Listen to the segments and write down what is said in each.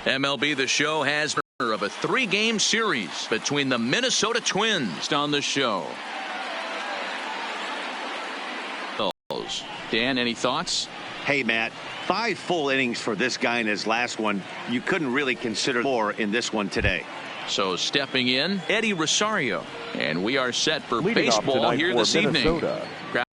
MLB The Show has of a 3-game series between the Minnesota Twins on the show. Dan, any thoughts? Hey, Matt, 5 full innings for this guy in his last one. You couldn't really consider more in this one today. So stepping in, Eddie Rosario. And we are set for baseball here this evening.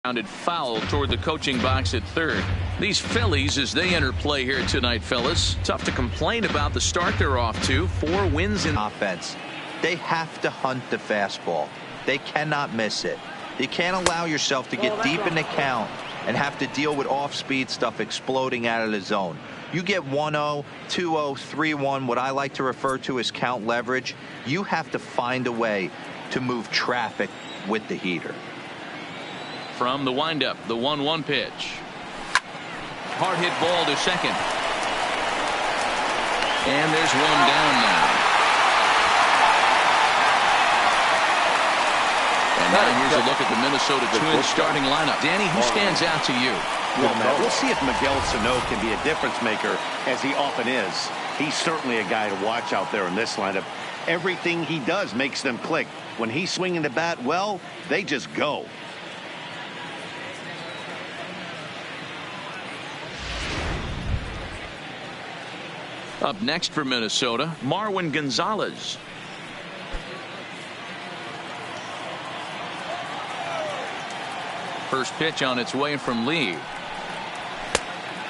Grounded foul toward the coaching box at third. These Phillies, as they enter play here tonight, fellas. Tough to complain about the start they're off to. 4 wins in offense. They have to hunt the fastball. They cannot miss it. You can't allow yourself to get deep in the count and have to deal with off-speed stuff exploding out of the zone. You get 1-0, 2-0, 3-1, what I like to refer to as count leverage. You have to find a way to move traffic with the heater. From the windup, the 1-1 pitch. Hard hit ball to second. And there's one down now. And now here's a look at the Minnesota Twins starting lineup. Danny, who stands out to you? Well, Matt, we'll see if Miguel Sano can be a difference maker, as he often is. He's certainly a guy to watch out there in this lineup. Everything he does makes them click. When he's swinging the bat, well, they just go. Up next for Minnesota, Marwin Gonzalez. First pitch on its way from Lee.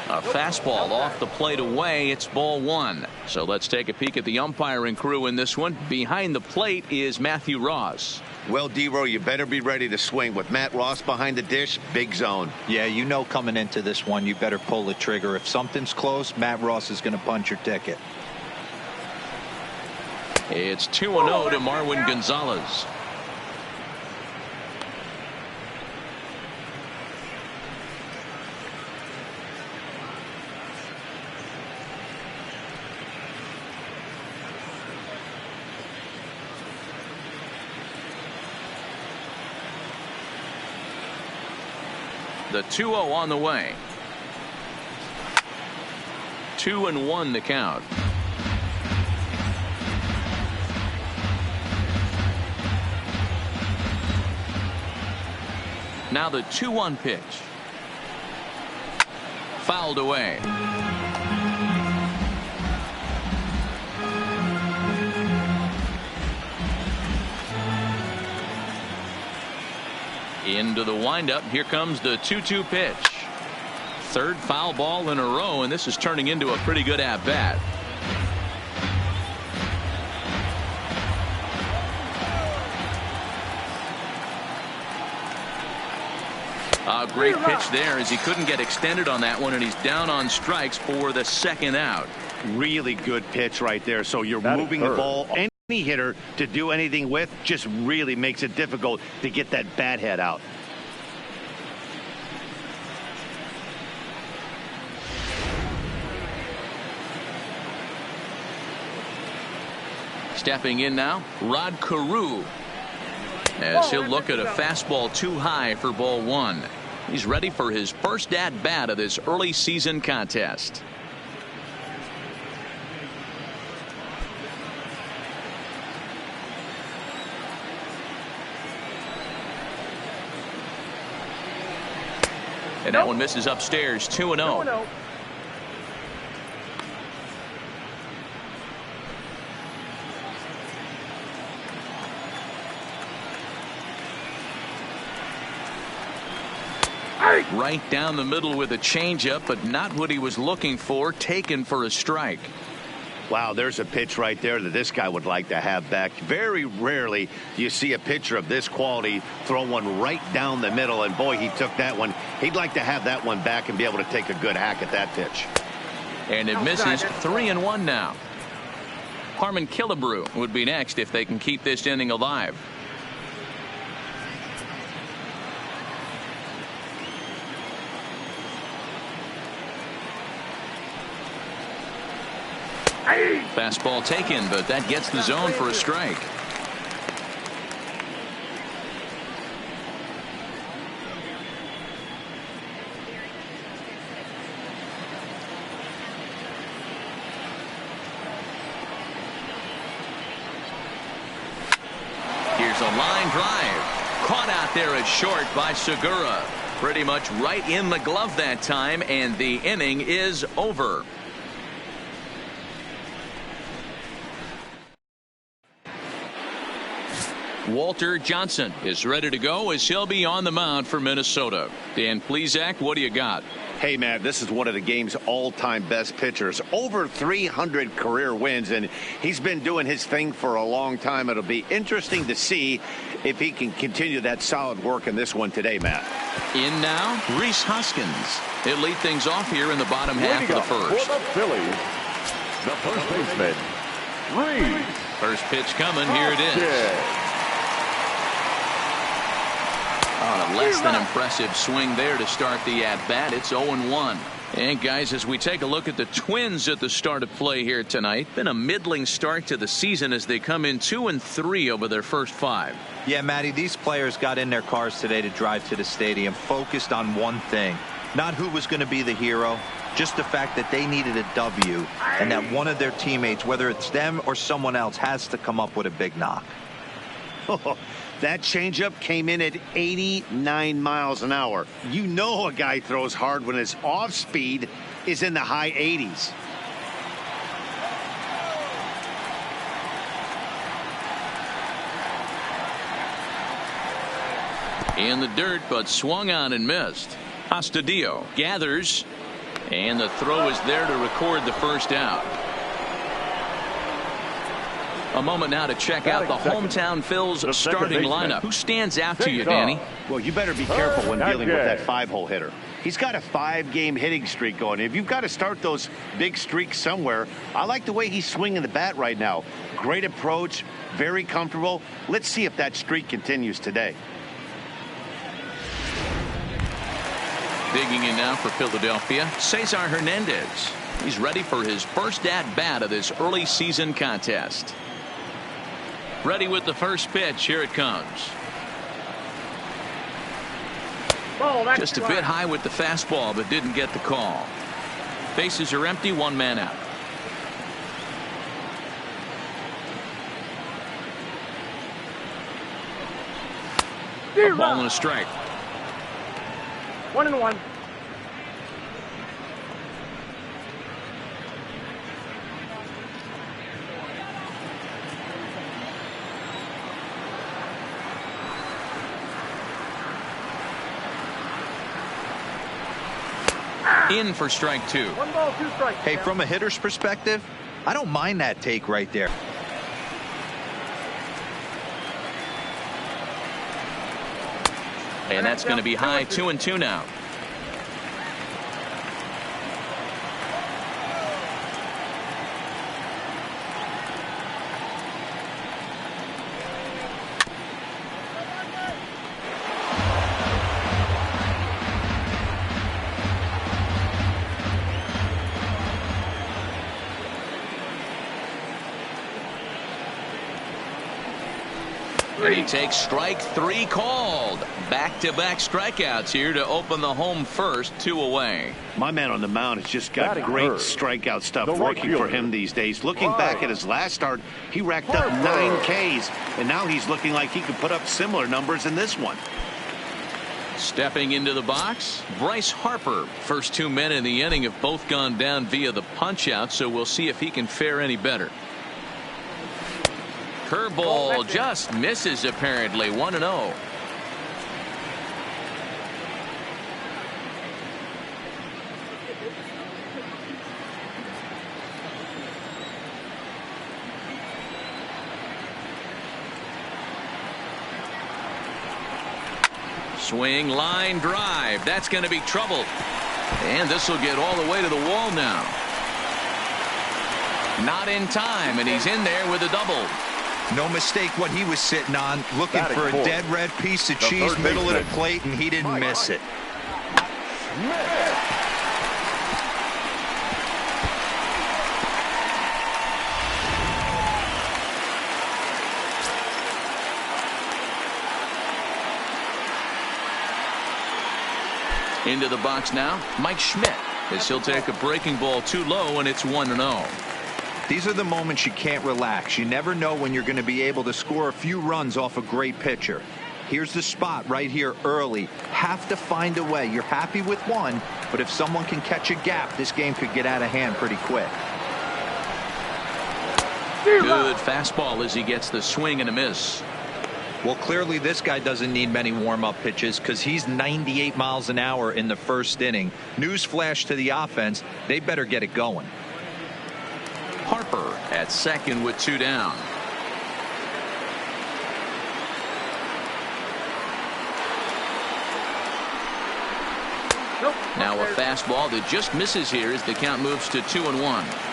A fastball off the plate away. It's ball 1. So let's take a peek at the umpiring crew in this one. Behind the plate is Matthew Ross. Well, D-Row, you better be ready to swing. With Matt Ross behind the dish, big zone. Yeah, you know coming into this one, you better pull the trigger. If something's close, Matt Ross is going to punch your ticket. It's 2-0 to Marwin Gonzalez. The 2-0 on the way. 2-1 the count. Now the 2-1 pitch. Fouled away. Into the windup. Here comes the 2-2 pitch. Third foul ball in a row, and this is turning into a pretty good at-bat. A great pitch there, as he couldn't get extended on that one, and he's down on strikes for the second out. Really good pitch right there. So you're moving the ball. Any hitter to do anything with just really makes it difficult to get that bat head out. Stepping in now, Rod Carew, as he'll look at a fastball too high for ball 1. He's ready for his first at-bat of this early season contest. And that one misses upstairs. 2-0. Right down the middle with a changeup, but not what he was looking for. Taken for a strike. Wow, there's a pitch right there that this guy would like to have back. Very rarely do you see a pitcher of this quality throw one right down the middle, and boy, he took that one. He'd like to have that one back and be able to take a good hack at that pitch. And it misses. 3-1 now. Harmon Killebrew would be next if they can keep this inning alive. Fastball taken, but that gets the zone for a strike. line drive. Caught out there at short by Segura. Pretty much right in the glove that time, and the inning is over. Walter Johnson is ready to go as he'll be on the mound for Minnesota. Dan Plesac, what do you got? Hey, man, this is one of the game's all-time best pitchers. Over 300 career wins, and he's been doing his thing for a long time. It'll be interesting to see if he can continue that solid work in this one today, Matt. In now, Rhys Hoskins. He'll lead things off here in the bottom half of the first. For the Phillies, the first baseman, Rhys. First pitch coming. Here it is. On a less than impressive swing there to start the at-bat. It's 0-1. And guys, as we take a look at the Twins at the start of play here tonight, been a middling start to the season as they come in 2-3 over their first 5. Yeah, Matty, these players got in their cars today to drive to the stadium focused on one thing. Not who was going to be the hero, just the fact that they needed a W and that one of their teammates, whether it's them or someone else, has to come up with a big knock. That changeup came in at 89 miles an hour. You know a guy throws hard when his off speed is in the high 80s. In the dirt, but swung on and missed. Astudillo gathers, and the throw is there to record the first out. A moment now to check out the hometown Phil's starting lineup. Who stands out to you, Danny? Well, you better be careful when dealing with that 5-hole hitter. He's got a 5-game hitting streak going. If you've got to start those big streaks somewhere, I like the way he's swinging the bat right now. Great approach, very comfortable. Let's see if that streak continues today. Digging in now for Philadelphia, Cesar Hernandez. He's ready for his first at-bat of this early season contest. Ready with the first pitch. Here it comes. Just a bit high with the fastball, but didn't get the call. Bases are empty, one man out. A ball and a strike. 1-1. In for strike 2. 1 ball, 2 strikes. Hey, from a hitter's perspective, I don't mind that take right there. And that's going to be high. 2-2 now. And he takes strike 3 called. Back-to-back strikeouts here to open the home first, 2 away. My man on the mound has just got great strikeout stuff working for him these days. Looking back at his last start, he racked up 9 Ks, and now he's looking like he could put up similar numbers in this one. Stepping into the box, Bryce Harper. First 2 men in the inning have both gone down via the punch-out, so we'll see if he can fare any better. Curveball just misses apparently. 1-0. Swing, line drive. That's going to be trouble. And this will get all the way to the wall now. Not in time, and he's in there with a double. No mistake what he was sitting on, looking for a dead red piece of cheese middle of the plate, and he didn't miss it. Into the box now, Mike Schmidt, as he'll take a breaking ball too low, and it's 1-0. These are the moments you can't relax. You never know when you're going to be able to score a few runs off a great pitcher. Here's the spot right here early. Have to find a way. You're happy with one, but if someone can catch a gap, this game could get out of hand pretty quick. Good fastball as he gets the swing and a miss. Well, clearly this guy doesn't need many warm-up pitches because he's 98 miles an hour in the first inning. Newsflash to the offense, they better get it going. Harper at second with 2 down. Now a fastball that just misses here as the count moves to 2-1.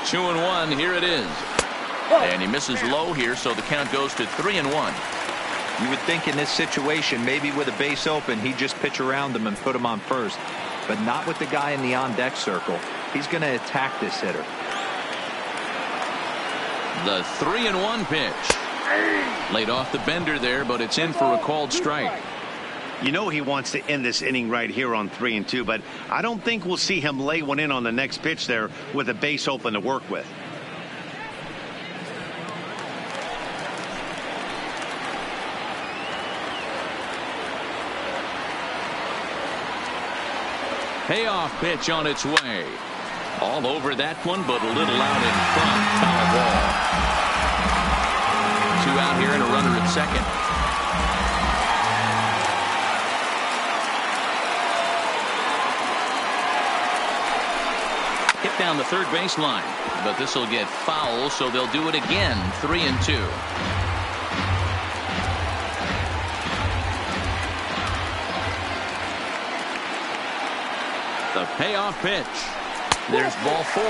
Two and one, here it is. And he misses low here, so the count goes to 3-1. You would think in this situation, maybe with a base open, he'd just pitch around him and put him on first. But not with the guy in the on-deck circle. He's going to attack this hitter. The 3-1 pitch. Laid off the bender there, but it's in for a called strike. You know he wants to end this inning right here on 3-2, but I don't think we'll see him lay one in on the next pitch there with a base open to work with. Payoff pitch on its way. All over that one, but a little out in front. Foul ball. 2 out here and a runner at second. Hit down the third baseline, but this will get foul, so they'll do it again. 3-2. The payoff pitch. There's ball 4.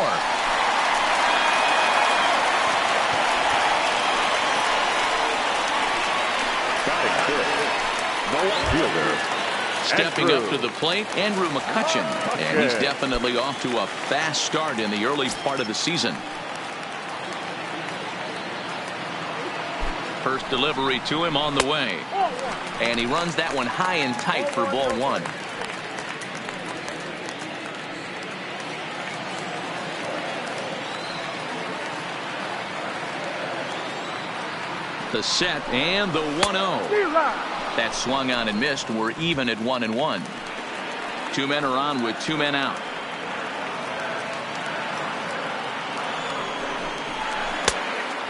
Stepping up to the plate, Andrew McCutchen, and he's definitely off to a fast start in the early part of the season. First delivery to him on the way, and he runs that one high and tight for ball 1. The set and the 1-0. That swung on and missed. We're even at 1-1. 2 men are on with 2 men out.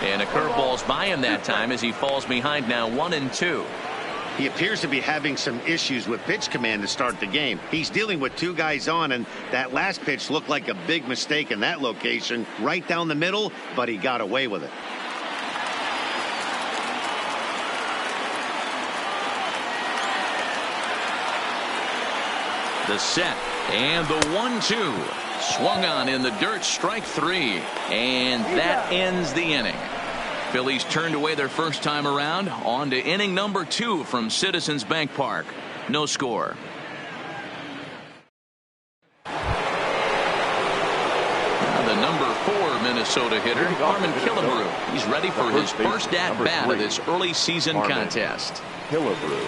And a curveball's by him that time as he falls behind now 1-2. He appears to be having some issues with pitch command to start the game. He's dealing with 2 guys on, and that last pitch looked like a big mistake in that location, right down the middle, but he got away with it. The set and the 1-2. Swung on in the dirt, strike 3. And that ends the inning. Phillies turned away their first time around. On to inning number 2 from Citizens Bank Park. No score. Now the number 4 Minnesota hitter, Armin Killebrew. He's ready for his first at-bat of this early season contest. Killebrew.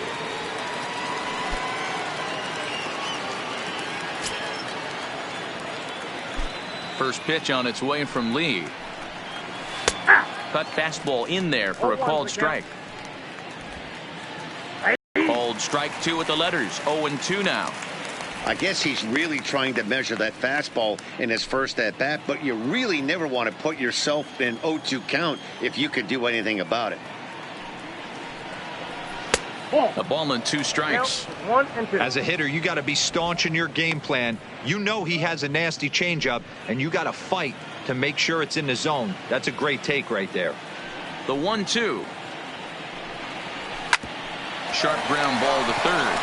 First pitch on its way from Lee. Cut fastball in there for a called strike. Called strike 2 with the letters. 0-2 now. I guess he's really trying to measure that fastball in his first at bat, but you really never want to put yourself in 0-2 count if you could do anything about it. A ball and 2 strikes. 1-2. As a hitter, you got to be staunch in your game plan. You know he has a nasty changeup, and you got to fight to make sure it's in the zone. That's a great take right there. The 1-2. Sharp ground ball to third.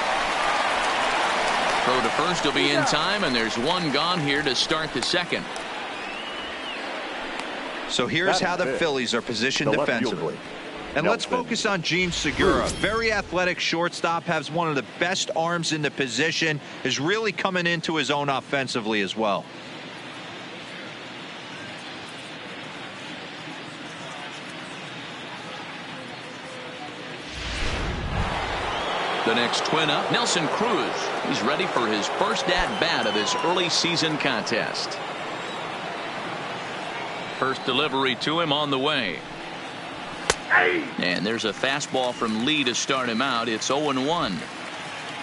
Throw to first will be in time, and there's 1 gone here to start the second. So here's how the Phillies are positioned defensively. And let's focus on Gene Segura. Very athletic shortstop, has one of the best arms in the position, is really coming into his own offensively as well. The next twin up, Nelson Cruz. He's ready for his first at-bat of this early season contest. First delivery to him on the way. And there's a fastball from Lee to start him out. It's 0-1.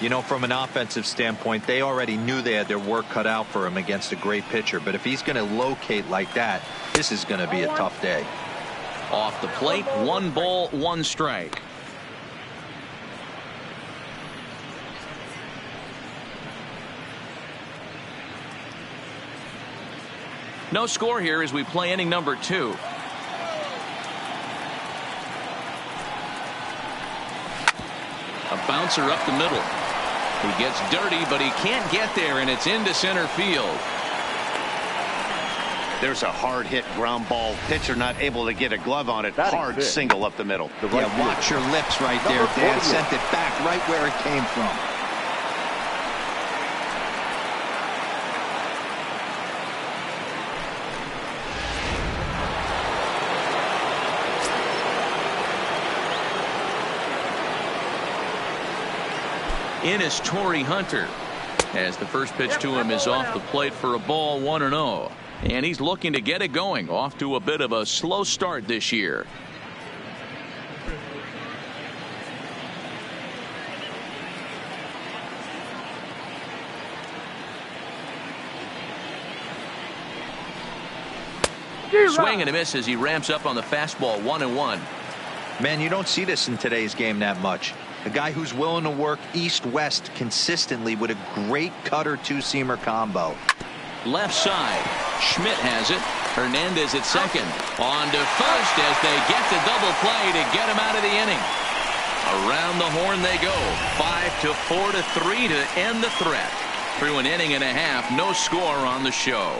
You know, from an offensive standpoint, they already knew they had their work cut out for him against a great pitcher. But if he's going to locate like that, this is going to be a tough day. Off the plate, 1 ball, 1 strike. No score here as we play inning number 2. A bouncer up the middle. He gets dirty, but he can't get there, and it's into center field. There's a hard hit ground ball. Pitcher not able to get a glove on it. Hard single up the middle. Yeah, watch your lips right there, Dan. Sent it back right where it came from. In is Torrey Hunter, as the first pitch to him is off the plate for a ball, 1-0. And he's looking to get it going, off to a bit of a slow start this year. Swing and a miss as he ramps up on the fastball, 1-1. Man, you don't see this in today's game that much. A guy who's willing to work east-west consistently with a great cutter two-seamer combo. Left side. Schmidt has it. Hernandez at second. On to first as they get the double play to get him out of the inning. Around the horn they go. 5-4 to 3 to end the threat. Through an inning and a half, no score on the show.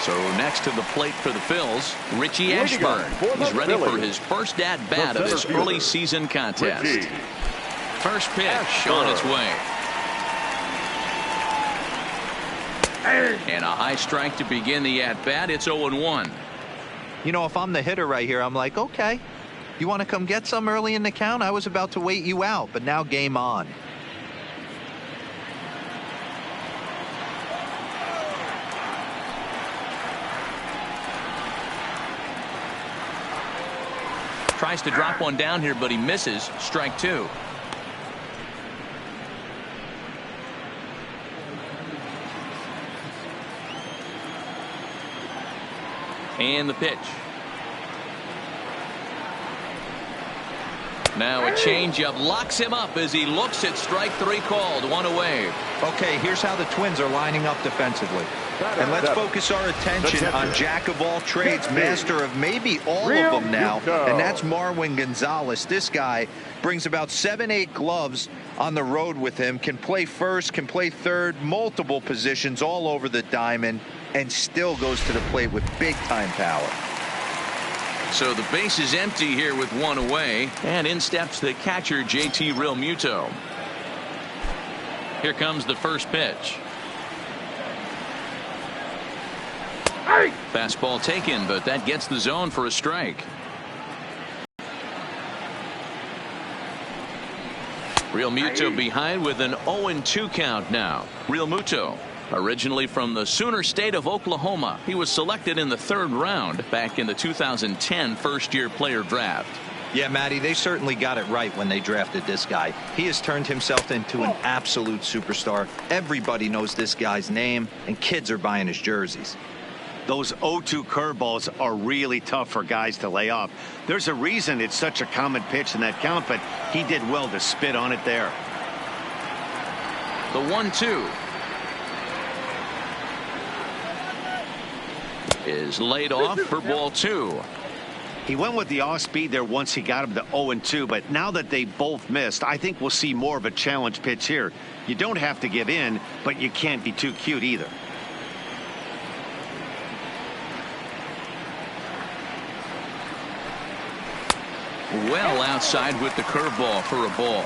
So next to the plate for the Phils, Richie Ashburn. He's ready for his first at-bat of this early season contest. First pitch on its way. And a high strike to begin the at-bat. It's 0-1. You know, if I'm the hitter right here, I'm like, okay, you want to come get some early in the count? I was about to wait you out, but now game on. Tries to drop one down here, but he misses. Strike 2. And the pitch. Now a changeup locks him up as he looks at strike 3 called. 1 away. Okay, here's how the Twins are lining up defensively. And let's focus our attention on jack of all trades, master of maybe all of them now, and that's Marwin Gonzalez. This guy brings about 7-8 gloves on the road with him, can play first, can play third, multiple positions all over the diamond, and still goes to the plate with big-time power. So the base is empty here with 1 away, and in steps the catcher, JT Realmuto. Here comes the first pitch. Fastball taken, but that gets the zone for a strike. Realmuto behind with an 0-2 count now. Realmuto, originally from the Sooner State of Oklahoma, he was selected in the 3rd round back in the 2010 first-year player draft. Yeah, Matty, they certainly got it right when they drafted this guy. He has turned himself into an absolute superstar. Everybody knows this guy's name, and kids are buying his jerseys. Those 0-2 curveballs are really tough for guys to lay off. There's a reason it's such a common pitch in that count, but he did well to spit on it there. The 1-2 is laid off for ball 2. He went with the off speed there once he got him to 0-2, but now that they both missed, I think we'll see more of a challenge pitch here. You don't have to give in, but you can't be too cute either. well outside with the curveball for a ball.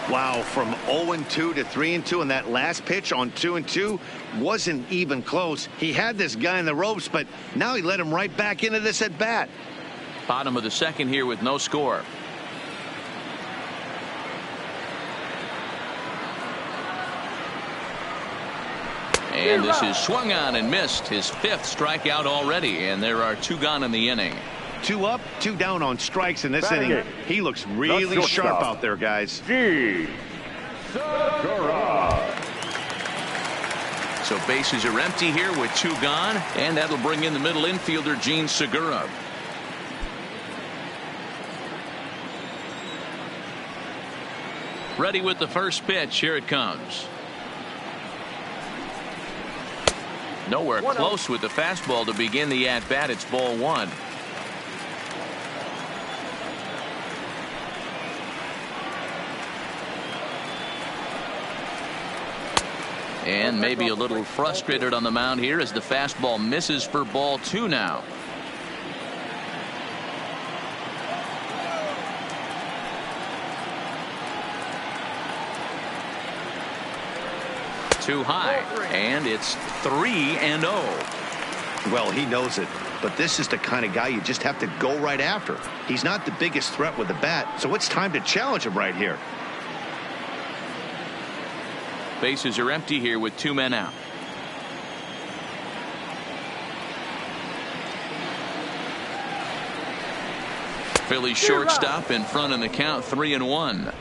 Wow, from 0-2 to 3-2, and that last pitch on 2-2 wasn't even close. He had this guy in the ropes, but now he let him right back into this at bat. Bottom of the second here with no score. And this is swung on and missed, his 5th strikeout already, and there are 2 gone in the inning. 2 up, 2 down on strikes in this inning. He looks really sharp out there, guys. So bases are empty here with 2 gone, and that'll bring in the middle infielder Gene Segura. Ready with the first pitch. Here it comes. Nowhere close with the fastball to begin the at-bat. It's ball 1. And maybe a little frustrated on the mound here as the fastball misses for ball 2 now. Too high, and it's 3-0. Well, he knows it, but this is the kind of guy you just have to go right after. He's not the biggest threat with the bat, so it's time to challenge him right here. Bases are empty here with 2 men out. Phillies shortstop in front in the count, 3-1.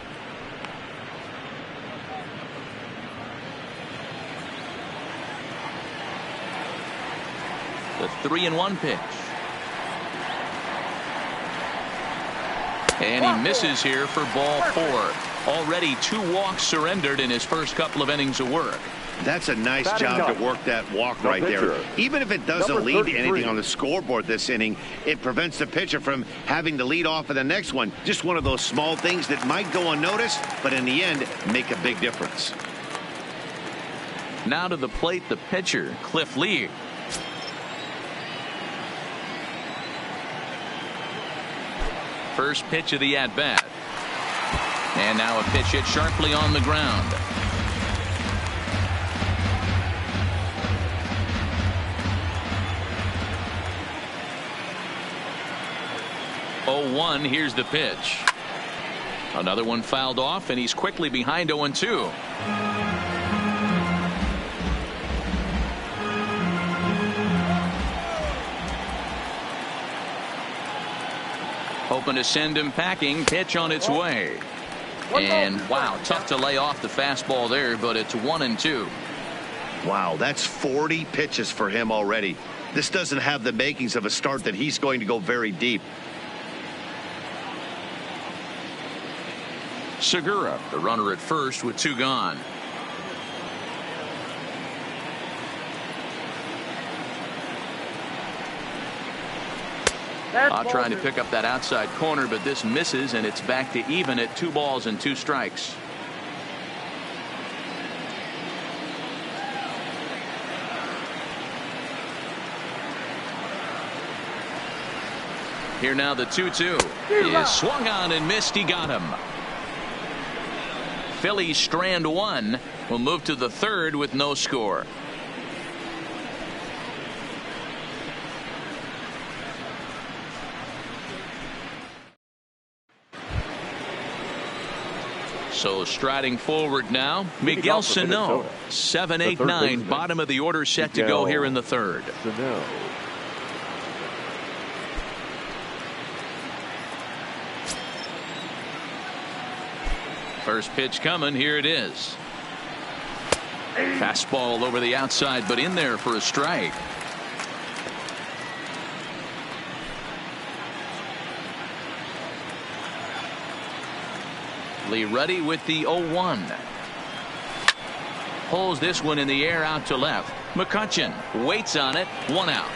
The 3-1 pitch. And he misses here for ball 4. Already 2 walks surrendered in his first couple of innings of work. That's a nice job to work that walk right there. Even if it doesn't lead to anything on the scoreboard this inning, it prevents the pitcher from having to lead off in the next one. Just one of those small things that might go unnoticed, but in the end, make a big difference. Now to the plate, the pitcher, Cliff Lee. First pitch of the at-bat. And now a pitch hit sharply on the ground. Oh, 1. Here's the pitch. Another one fouled off, and he's quickly behind 0-2. Hoping to send him packing. Pitch on its way. And wow, tough to lay off the fastball there, but it's 1-2. Wow, that's 40 pitches for him already. This doesn't have the makings of a start that he's going to go very deep. Segura, the runner at first with 2 gone. Trying to pick up that outside corner, but this misses, and it's back to even at 2 balls and 2 strikes. Here now the 2-2 is swung on and missed. He got him. Phillies strand 1. Will move to the 3rd with no score. So striding forward now, Miguel Sano, 7, 8, 9, bottom of the order, set to go here in the 3rd. First pitch coming. Here it is. Fastball over the outside, but in there for a strike. Lee ready with the 0-1. Pulls this one in the air out to left. McCutchen waits on it. 1 out.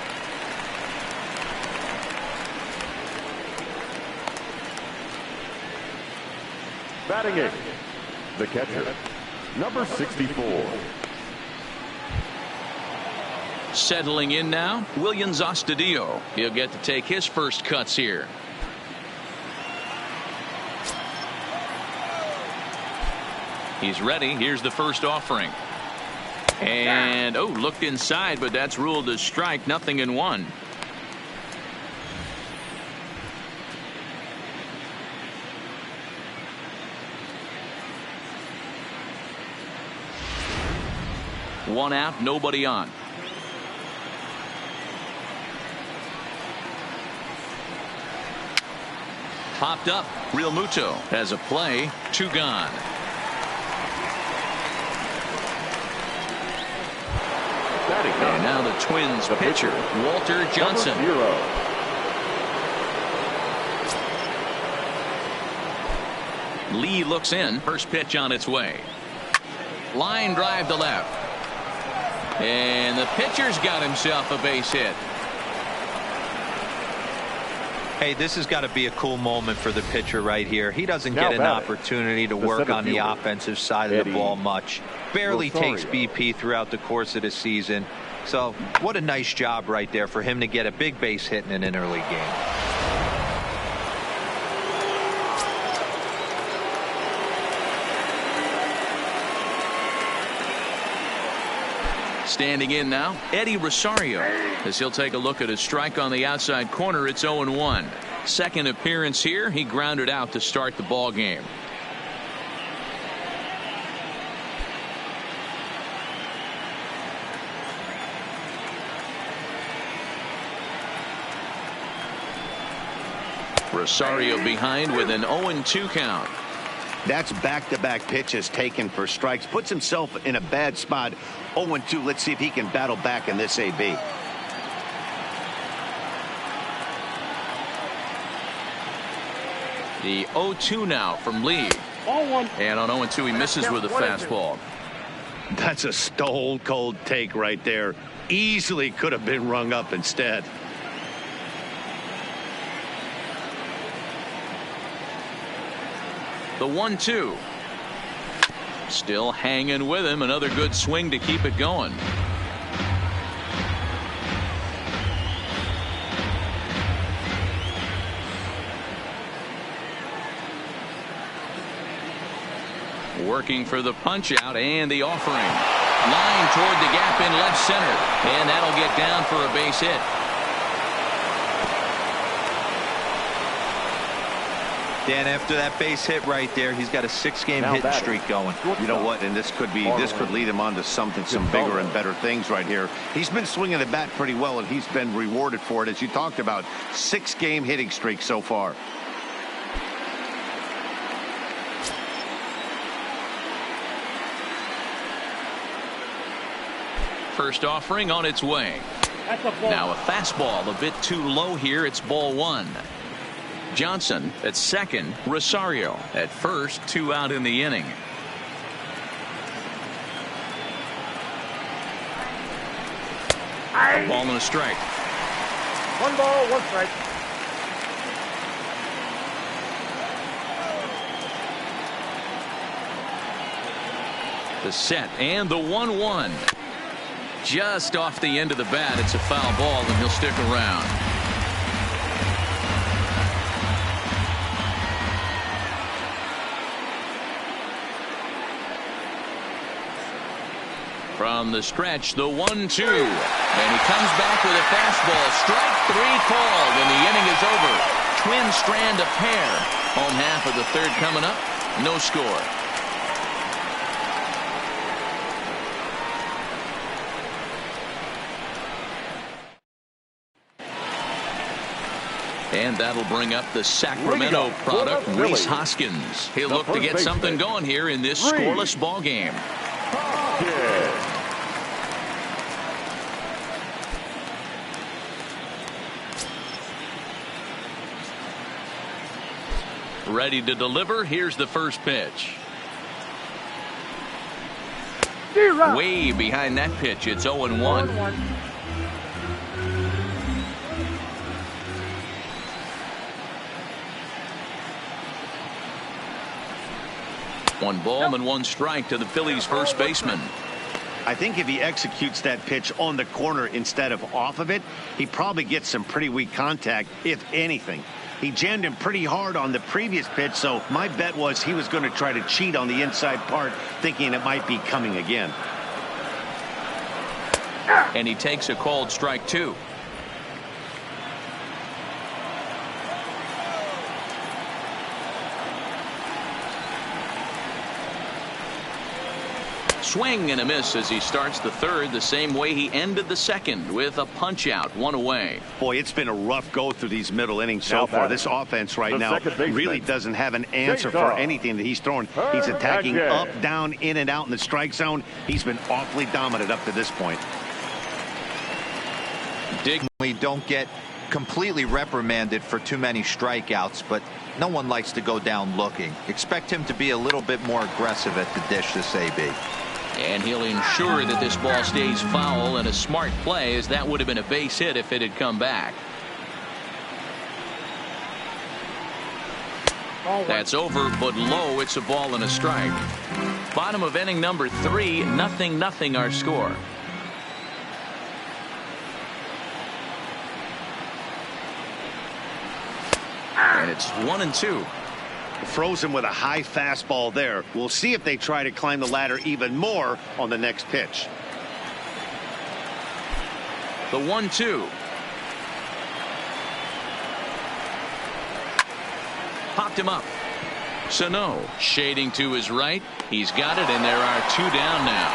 Batting 8, the catcher, number 64. Settling in now, Williams Astudillo. He'll get to take his first cuts here. He's ready. Here's the first offering. And looked inside, but that's ruled a strike. 0-1. One out, nobody on. Popped up. Real Muto has a play. 2 gone. And now the Twins pitcher, Walter Johnson. Lee looks in. First pitch on its way. Line drive to left. And the pitcher's got himself a base hit. Hey, this has got to be a cool moment for the pitcher right here. He doesn't get an opportunity to work on the offensive side of the ball much. Barely takes BP throughout the course of the season. So what a nice job right there for him to get a big base hit in an interleague game. Standing in now, Eddie Rosario, as he'll take a look at a strike on the outside corner. It's 0-1. Second appearance here. He grounded out to start the ball game. Rosario behind with an 0-2 count. That's back-to-back pitches taken for strikes. Puts himself in a bad spot. 0-2. Let's see if he can battle back in this AB. The 0-2 now from Lee. And on 0-2 he misses with a fastball. That's a stone-cold take right there. Easily could have been rung up instead. The 1-2. Still hanging with him. Another good swing to keep it going. Working for the punch out and the offering. Line toward the gap in left center. And that'll get down for a base hit. Dan, after that base hit right there, he's got a 6-game hitting streak going. You know what? And this could lead him on to some bigger and better things right here. He's been swinging the bat pretty well, and he's been rewarded for it, as you talked about. 6-game hitting streak so far. First offering on its way. Now a fastball a bit too low here. It's ball 1. Johnson at second. Rosario at first. 2 out in the inning. A ball and a strike. 1 ball, 1 strike. The set and the 1-1. Just off the end of the bat. It's a foul ball, and he'll stick around. From the stretch, the 1-2. And he comes back with a fastball. Strike 3 called, and the inning is over. Twin strand a pair. Home half of the third coming up. No score. And that'll bring up the Sacramento product, Rhys Hoskins. He'll look to get something going here in this scoreless ball game. Ready to deliver. Here's the first pitch. Way behind that pitch. It's 0-1. One ball and 1 strike to the Phillies first baseman. I think if he executes that pitch on the corner instead of off of it, he probably gets some pretty weak contact, if anything. He jammed him pretty hard on the previous pitch, so my bet was he was going to try to cheat on the inside part, thinking it might be coming again. And he takes a called strike 2. Swing and a miss as he starts the third the same way he ended the second, with a punch out, 1 away. Boy, it's been a rough go through these middle innings so far. This offense right now really doesn't have an answer for anything that he's throwing. He's attacking up, down, in and out in the strike zone. He's been awfully dominant up to this point. We don't get completely reprimanded for too many strikeouts, but no one likes to go down looking. Expect him to be a little bit more aggressive at the dish this AB. And he'll ensure that this ball stays foul, and a smart play, as that would have been a base hit if it had come back. That's over, but low. It's a ball and a strike. Bottom of inning number 3, 0-0 our score. And it's 1-2. Frozen with a high fastball there. We'll see if they try to climb the ladder even more on the next pitch. The 1-2. Popped him up. Sano shading to his right. He's got it, and there are 2 down now.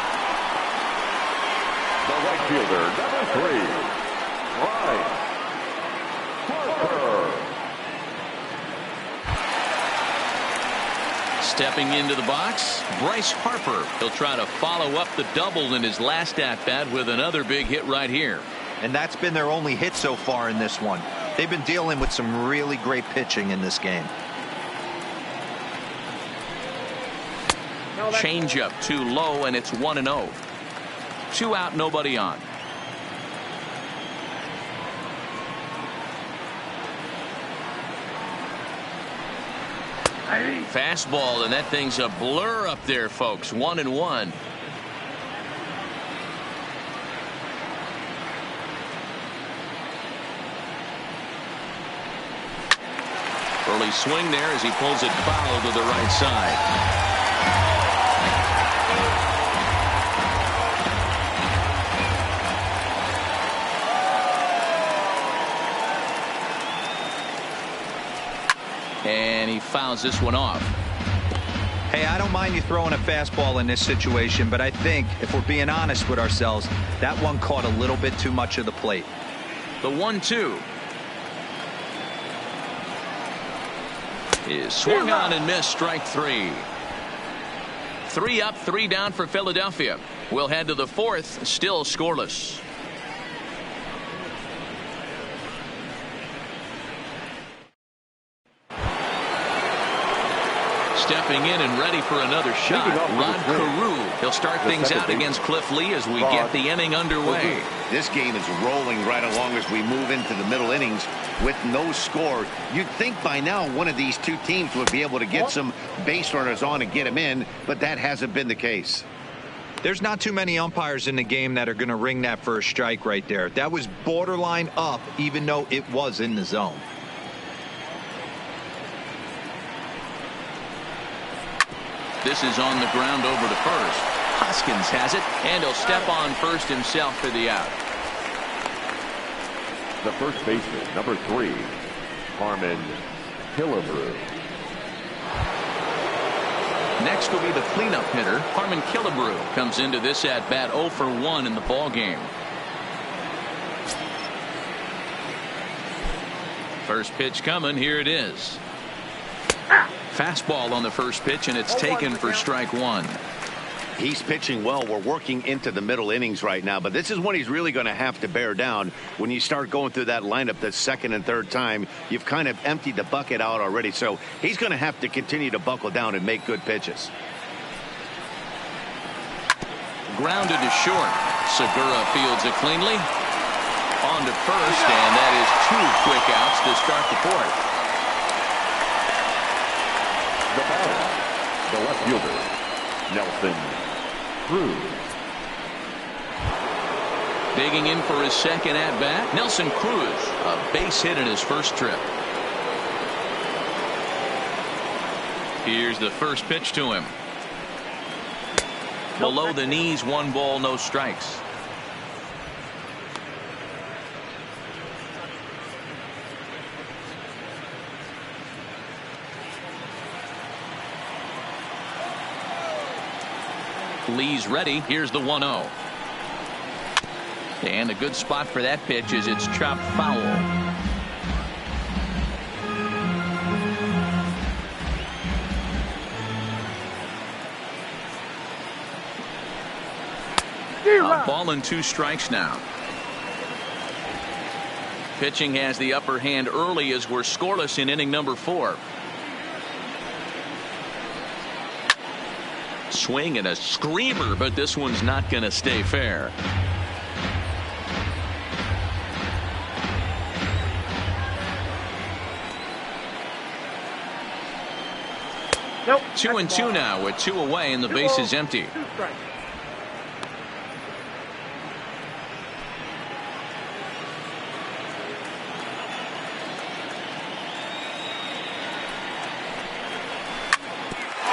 The right fielder, number 3, Bryce Harper. Stepping into the box, Bryce Harper. He'll try to follow up the double in his last at-bat with another big hit right here. And that's been their only hit so far in this one. They've been dealing with some really great pitching in this game. Change up too low, and it's 1-0. 2 out, nobody on. Fastball, and that thing's a blur up there, folks. 1-1. Early swing there as he pulls it foul to the right side. And he fouls this one off. Hey, I don't mind you throwing a fastball in this situation, but I think if we're being honest with ourselves, that one caught a little bit too much of the plate. The 1-2 is swung on and missed. Strike 3. 3 up, 3 down for Philadelphia. We'll head to the 4th, still scoreless. Stepping in and ready for another shot, Rod Carew. He'll start things out against Cliff Lee as we get the inning underway. This game is rolling right along as we move into the middle innings with no score. You'd think by now one of these two teams would be able to get some base runners on and get them in, but that hasn't been the case. There's not too many umpires in the game that are going to ring that first strike right there. That was borderline up, even though it was in the zone. This is on the ground over to first. Hoskins has it, and he'll step on first himself for the out. The first baseman, number 3, Harmon Killebrew. Next will be the cleanup hitter, Harmon Killebrew. Comes into this at-bat 0 for 1 in the ballgame. First pitch coming, here it is. Fastball on the first pitch, and it's taken for strike 1. He's pitching well. We're working into the middle innings right now, but this is when he's really going to have to bear down. When you start going through that lineup the second and third time, you've kind of emptied the bucket out already, so he's going to have to continue to buckle down and make good pitches. Grounded to short. Segura fields it cleanly. On to first, and that is 2 quick outs to start the 4th. The batter, the left fielder, Nelson Cruz. Digging in for his second at-bat, Nelson Cruz. A base hit in his first trip. Here's the first pitch to him. Below the knees, 1 ball, no strikes. Lee's ready. Here's the 1-0. And a good spot for that pitch is it's chopped foul. A ball and 2 strikes now. Pitching has the upper hand early as we're scoreless in inning number 4. Swing and a screamer, but this one's not going to stay fair. Nope. 2-2 now with 2 away and the base is empty. 2 strikes.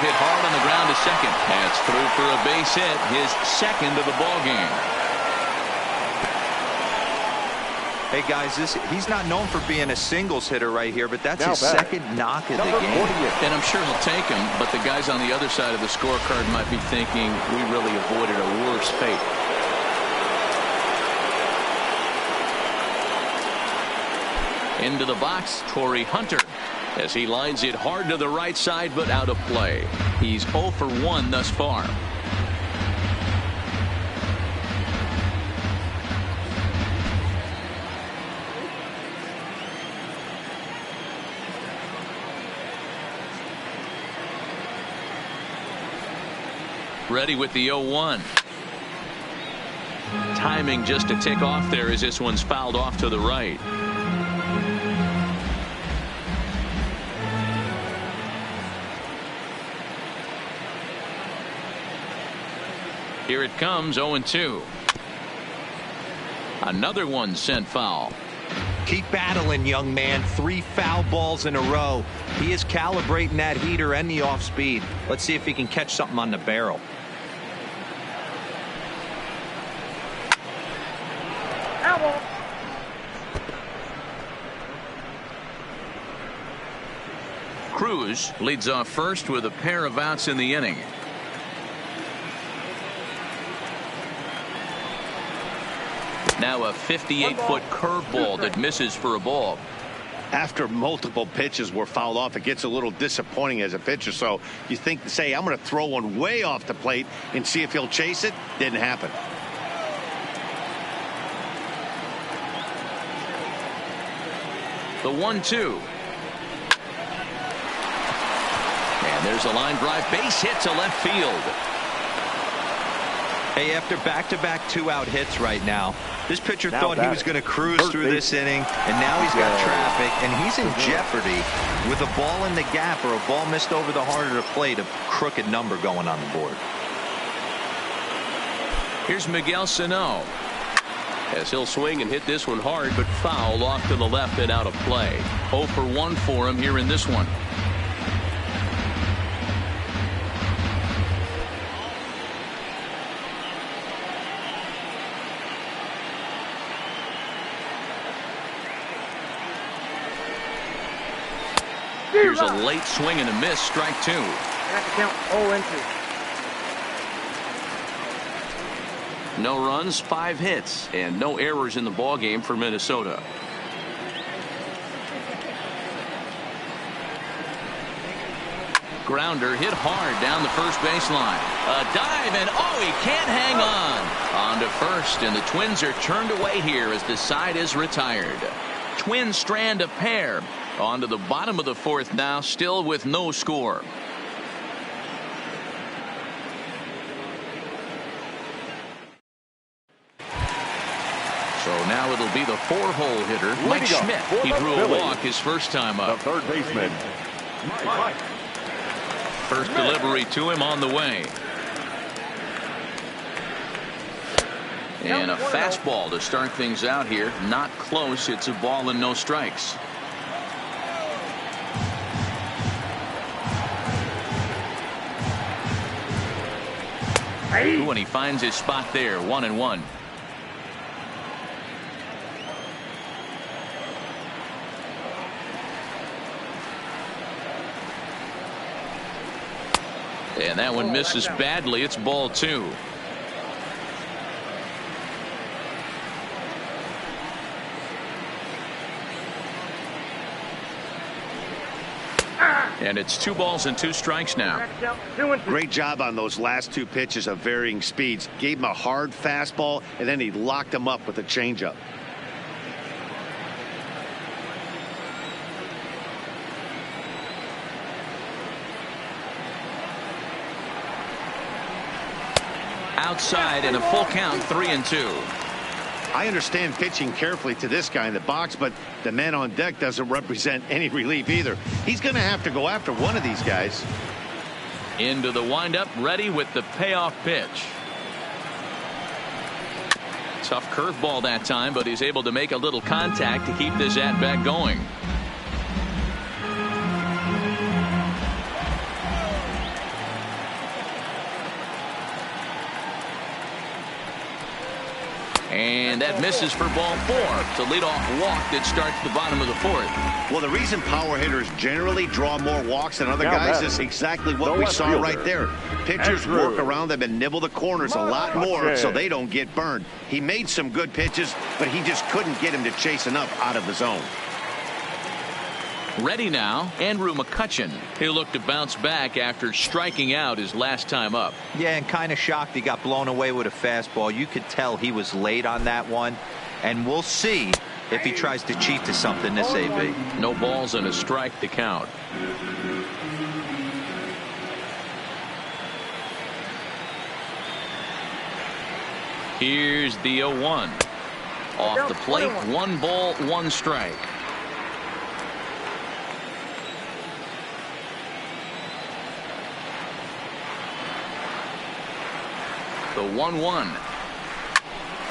Hit hard on the ground to second. That's through for a base hit, his second of the ball game. Hey guys, he's not known for being a singles hitter right here, but that's his second knock of the game. And I'm sure he'll take him, but the guys on the other side of the scorecard might be thinking we really avoided a worse fate. Into the box, Torrey Hunter, as he lines it hard to the right side but out of play. He's 0 for 1 thus far. Ready with the 0-1. Timing just to tick off there as this one's fouled off to the right. Here it comes, 0-2. Another one sent foul. Keep battling, young man. 3 foul balls in a row. He is calibrating that heater and the off speed. Let's see if he can catch something on the barrel. Cruz leads off first with a pair of outs in the inning. Now a 58-foot curveball that misses for a ball. After multiple pitches were fouled off, it gets a little disappointing as a pitcher. So you think, say, I'm going to throw one way off the plate and see if he'll chase it. Didn't happen. The 1-2. And there's a line drive, base hit to left field. Hey, after back-to-back 2-out hits right now, this pitcher thought he was going to cruise through this inning, and now he's got traffic, and he's in jeopardy with a ball in the gap or a ball missed over the heart of the plate, a crooked number going on the board. Here's Miguel Sano, as he'll swing and hit this one hard, but foul off to the left and out of play. 0 for 1 for him here in this one. Here's a late swing and a miss, strike 2. That count 0-2. No runs, 5 hits, and no errors in the ballgame for Minnesota. Grounder hit hard down the first baseline. A dive, and he can't hang on to first, and the Twins are turned away here as the side is retired. Twins strand a pair onto the bottom of the 4th now, still with no score. So now it'll be the 4-hole hitter, Mike Schmidt. He drew a walk his first time up. The third baseman, Mike. First delivery to him on the way. And a fastball to start things out here. Not close. It's a ball and no strikes. Ooh, and he finds his spot there, 1-1. And that one misses badly. It's ball 2. And it's 2 balls and 2 strikes now. Great job on those last 2 pitches of varying speeds. Gave him a hard fastball, and then he locked him up with a changeup. Outside and a full count, 3-2. I understand pitching carefully to this guy in the box, but the man on deck doesn't represent any relief either. He's going to have to go after one of these guys. Into the windup, ready with the payoff pitch. Tough curveball that time, but he's able to make a little contact to keep this at-bat going. And that misses for ball 4. It's a leadoff walk that starts the bottom of the 4th. Well, the reason power hitters generally draw more walks than other guys is exactly what we saw right there. Pitchers work around them and nibble the corners a lot more so they don't get burned. He made some good pitches, but he just couldn't get him to chase enough out of the zone. Ready now, Andrew McCutchen. He'll look to bounce back after striking out his last time up. Yeah, and kind of shocked he got blown away with a fastball. You could tell he was late on that one. And we'll see if he tries to cheat to something this AB. No balls and a strike to count. Here's the 0-1. Off the plate, 1 ball, 1 strike. The 1-1.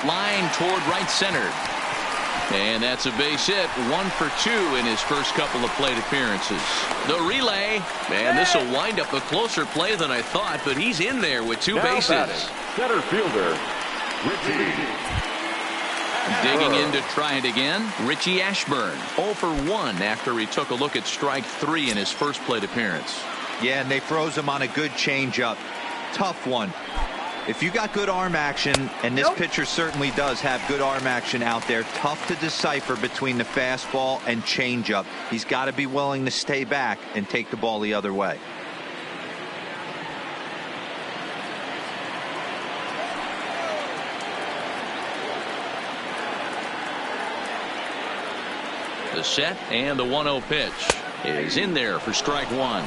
Line toward right center. And that's a base hit. 1 for 2 in his first couple of plate appearances. The relay. And this will wind up a closer play than I thought, but he's in there with 2 bases. Center fielder, Richie. Digging in to try it again, Richie Ashburn. 0 for 1 after he took a look at strike 3 in his first plate appearance. Yeah, and they froze him on a good changeup. Tough one. If you got good arm action, and this pitcher certainly does have good arm action out there, tough to decipher between the fastball and changeup. He's got to be willing to stay back and take the ball the other way. The set and the 1-0 pitch is in there for strike 1.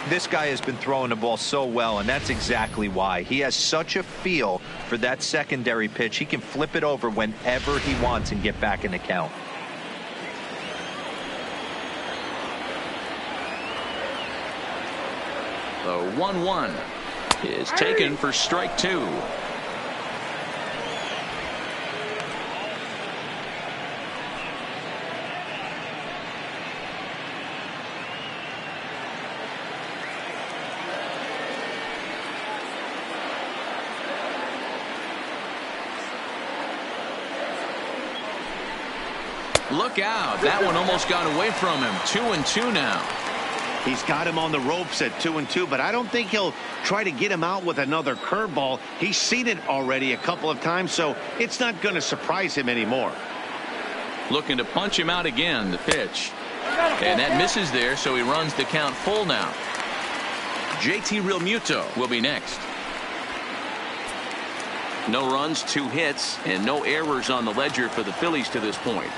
This guy has been throwing the ball so well, and that's exactly why. He has such a feel for that secondary pitch. He can flip it over whenever he wants and get back in the count. The 1-1 is taken for strike 2. Look out. That one almost got away from him. 2-2 now. He's got him on the ropes at 2-2, but I don't think he'll try to get him out with another curveball. He's seen it already a couple of times, so it's not going to surprise him anymore. Looking to punch him out again, the pitch. And that misses there, so he runs the count full now. JT Realmuto will be next. No runs, 2 hits, and no errors on the ledger for the Phillies to this point.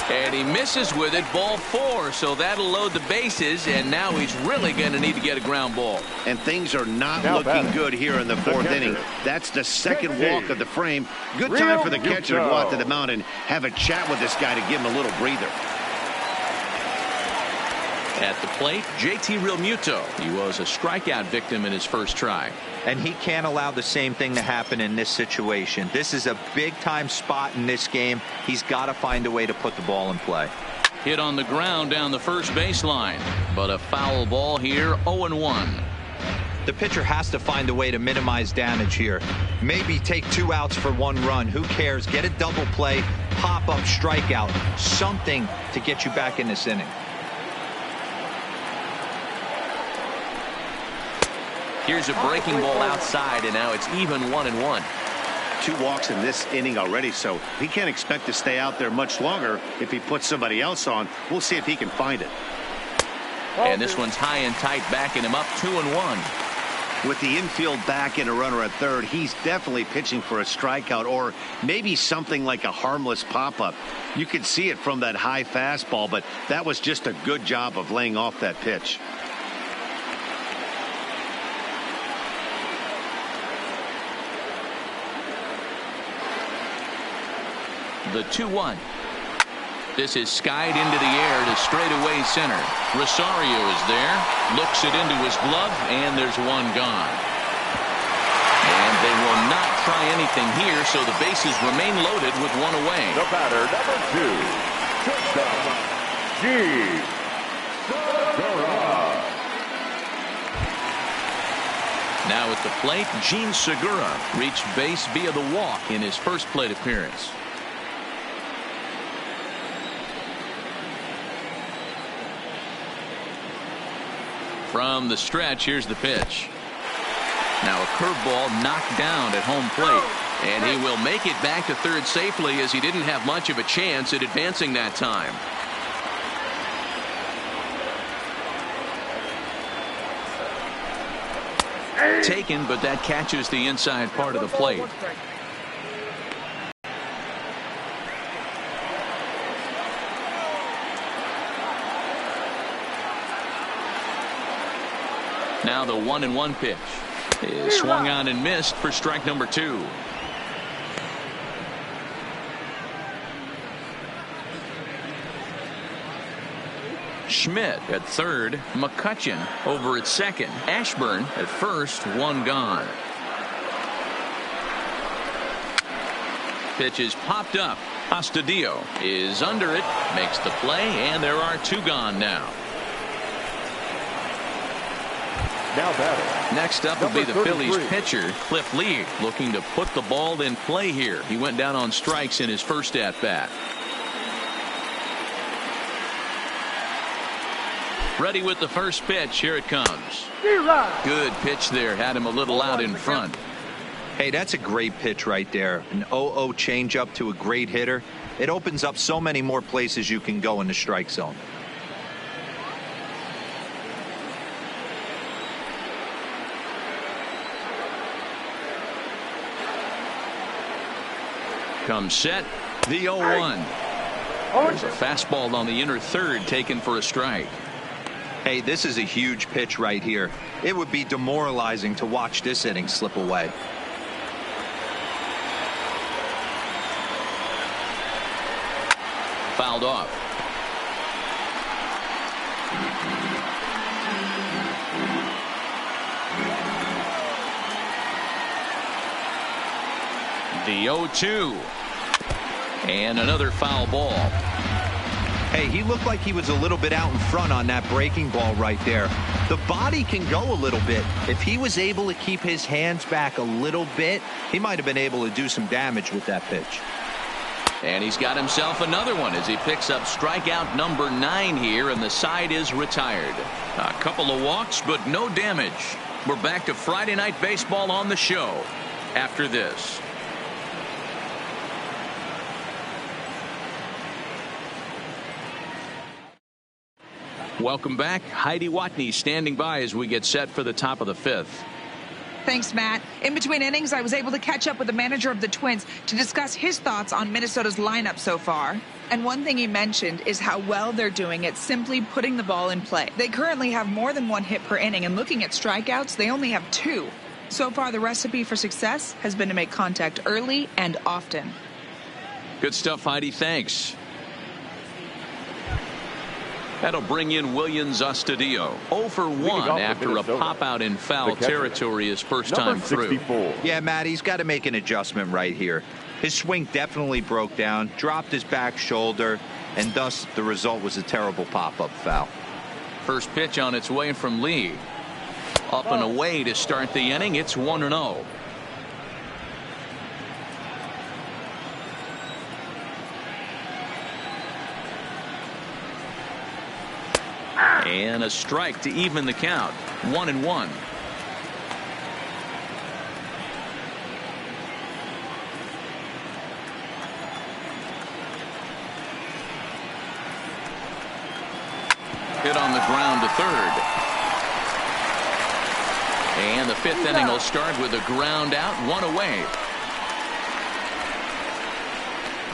And he misses with it, ball 4, so that'll load the bases, and now he's really going to need to get a ground ball. And things are not looking good here in the 4th inning. That's the second walk of the frame. Good time for the catcher to go out to the mound and have a chat with this guy to give him a little breather. At the plate, JT Realmuto. He was a strikeout victim in his first try. And he can't allow the same thing to happen in this situation. This is a big-time spot in this game. He's got to find a way to put the ball in play. Hit on the ground down the first baseline, but a foul ball here. 0-1. The pitcher has to find a way to minimize damage here. Maybe take 2 outs for 1 run. Who cares? Get a double play, pop up, strikeout, something to get you back in this inning. Here's a breaking ball outside, and now it's even 1-1. 2 walks in this inning already, so he can't expect to stay out there much longer. If he puts somebody else on, we'll see if he can find it. And this one's high and tight, backing him up. 2-1. With the infield back and a runner at third, he's definitely pitching for a strikeout or maybe something like a harmless pop-up. You could see it from that high fastball, but that was just a good job of laying off that pitch. The 2-1. This is skied into the air to straightaway center. Rosario is there, looks it into his glove, and there's one gone. And they will not try anything here, so the bases remain loaded with 1 away. The batter, number 2, shortstop, Gene Segura. Now at the plate, Gene Segura reached base via the walk in his first plate appearance. From the stretch, here's the pitch. Now a curveball knocked down at home plate, and he will make it back to third safely, as he didn't have much of a chance at advancing that time. Taken, but that catches the inside part of the plate. Now the 1-1 pitch is swung on and missed for strike number 2. Schmidt at third, McCutcheon over at second, Ashburn at first, 1 gone. Pitch is popped up. Astudillo is under it, makes the play, and there are 2 gone now. Now batter. Next up will be the Phillies pitcher, Cliff Lee, looking to put the ball in play here. He went down on strikes in his first at-bat. Ready with the first pitch. Here it comes. Good pitch there. Had him a little out in front. Hey, that's a great pitch right there. An 0-0 changeup to a great hitter. It opens up so many more places you can go in the strike zone. Comes set. The 0-1. There's a fastball on the inner third, taken for a strike. Hey, this is a huge pitch right here. It would be demoralizing to watch this inning slip away. Fouled off. The 0-2. And another foul ball. Hey, he looked like he was a little bit out in front on that breaking ball right there. The body can go a little bit. If he was able to keep his hands back a little bit, he might have been able to do some damage with that pitch. And he's got himself another one as he picks up strikeout number 9 here, and the side is retired. A couple of walks, but no damage. We're back to Friday Night Baseball on the show after this. Welcome back. Heidi Watney standing by as we get set for the top of the 5th. Thanks, Matt. In between innings, I was able to catch up with the manager of the Twins to discuss his thoughts on Minnesota's lineup so far. And one thing he mentioned is how well they're doing at simply putting the ball in play. They currently have more than 1 hit per inning, and looking at strikeouts, they only have 2. So far, the recipe for success has been to make contact early and often. Good stuff, Heidi. Thanks. That'll bring in Williams Astudillo. 0 for 1 after a pop-out in foul territory his first time through. Yeah, Matt, he's got to make an adjustment right here. His swing definitely broke down, dropped his back shoulder. and thus the result was a terrible pop-up foul. First pitch on its way from Lee. Up and away to start the inning. It's 1-0. And a strike to even the count. 1-1. Hit on the ground to third. And the fifth inning will start with a ground out, one away.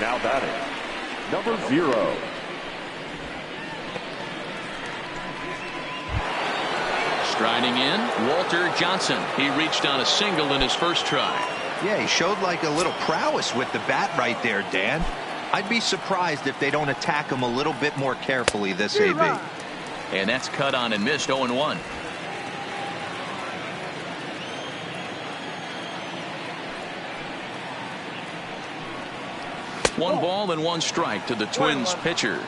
Now batting, number 0. Striding in, Walter Johnson. He reached on a single in his first try. Yeah, he showed like a little prowess with the bat right there, Dan. I'd be surprised if they don't attack him a little bit more carefully this AB. And that's cut on and missed. 0-1. One ball and one strike to the Twins pitcher.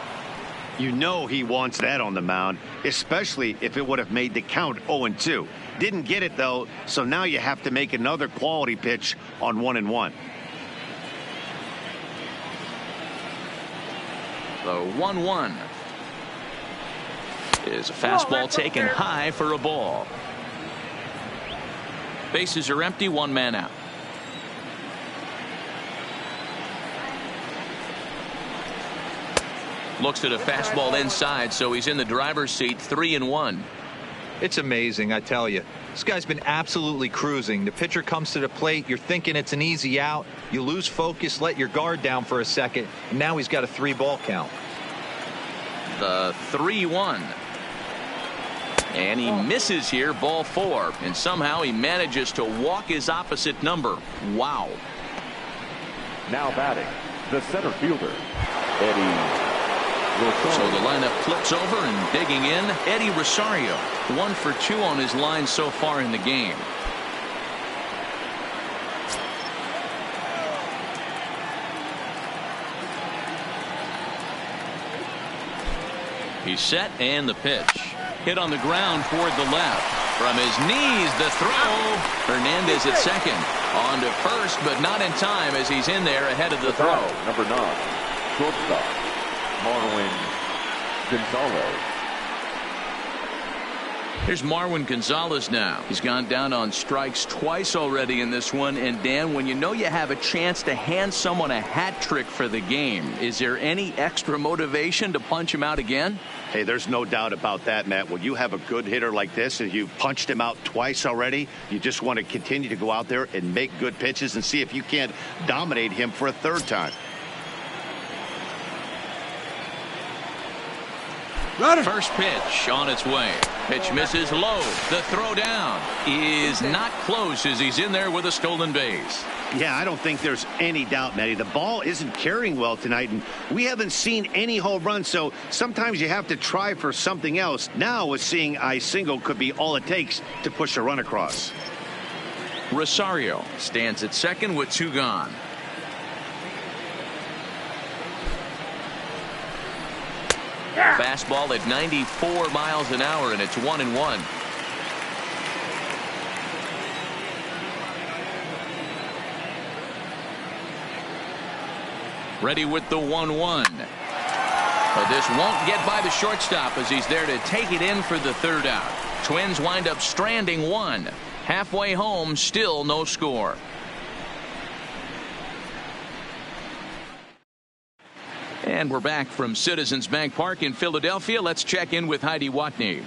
You know he wants that on the mound, especially if it would have made the count 0-2. Didn't get it, though, so now you have to make another quality pitch on 1-1. The 1-1 is a fastball taken high for a ball. Bases are empty, one man out. Looks at a fastball inside, so he's in the driver's seat. 3-1. It's amazing, I tell you. This guy's been absolutely cruising. The pitcher comes to the plate. You're thinking it's an easy out. You lose focus, let your guard down for a second, and now he's got a 3-ball count. The 3-1. And he misses here, ball 4. And somehow he manages to walk his opposite number. Wow. Now batting, the center fielder, Eddie. So the lineup flips over and digging in, Eddie Rosario. 1 for 2 on his line so far in the game. He's set and the pitch. Hit on the ground toward the left. From his knees, the throw. Hernandez at second. On to first, but not in time as he's in there ahead of the throw. Number 9, shortstop, Marwin Gonzalez. Here's Marwin Gonzalez now. He's gone down on strikes twice already in this one. And Dan, when you know you have a chance to hand someone a hat trick for the game, is there any extra motivation to punch him out again? Hey, there's no doubt about that, Matt. When you have a good hitter like this and you've punched him out twice already, you just want to continue to go out there and make good pitches and see if you can't dominate him for a third time. First pitch on its way. Pitch misses low. The throw down is not close as he's in there with a stolen base. Yeah, I don't think there's any doubt, Matty. The ball isn't carrying well tonight, and we haven't seen any home runs, so sometimes you have to try for something else. Now, with seeing I single could be all it takes to push a run across. Rosario stands at second with 2 gone. Fastball at 94 miles an hour, and it's 1-1. Ready with the 1-1. But this won't get by the shortstop as he's there to take it in for the third out. Twins wind up stranding 1. Halfway home, still no score. And we're back from Citizens Bank Park in Philadelphia. Let's check in with Heidi Watney.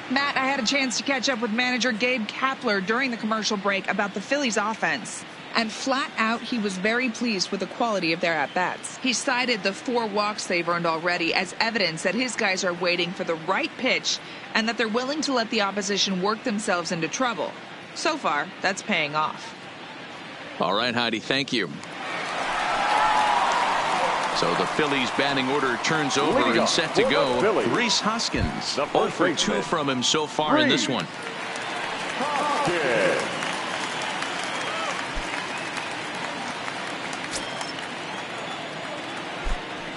Matt, I had a chance to catch up with manager Gabe Kapler during the commercial break about the Phillies offense. And flat out, he was very pleased with the quality of their at-bats. He cited the 4 walks they've earned already as evidence that his guys are waiting for the right pitch and that they're willing to let the opposition work themselves into trouble. So far, that's paying off. All right, Heidi, thank you. So the Phillies batting order turns over and set to go. Rhys Hoskins, 0 for 2 from him so far in this one.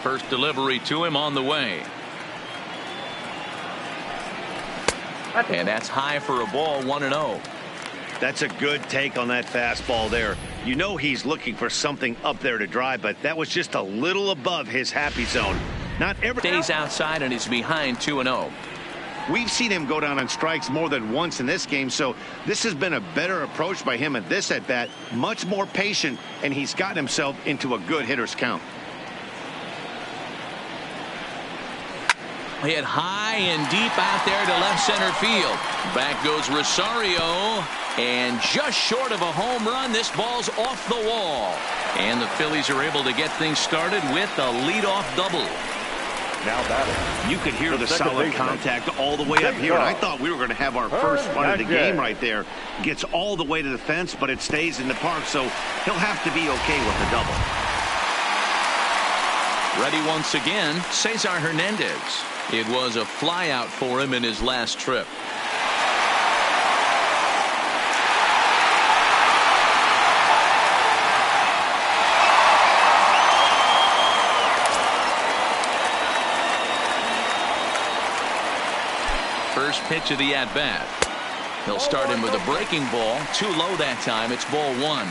First delivery to him on the way. And that's high for a ball, 1-0. That's a good take on that fastball there. You know he's looking for something up there to drive, but that was just a little above his happy zone. Not every Stays outside and he's behind 2-0. We've seen him go down on strikes more than once in this game, so this has been a better approach by him at this at-bat. Much more patient, and he's gotten himself into a good hitter's count. Hit high and deep out there to left center field. Back goes Rosario, and just short of a home run, this ball's off the wall. And the Phillies are able to get things started with a leadoff double. Now batting. You could hear the solid contact all the way up here. And I thought we were going to have our first run of the game right there. Gets all the way to the fence, but it stays in the park, so he'll have to be okay with the double. Ready once again, Cesar Hernandez. It was a flyout for him in his last trip. First pitch of the at-bat. He'll start him with a breaking ball. Too low that time. It's ball 1.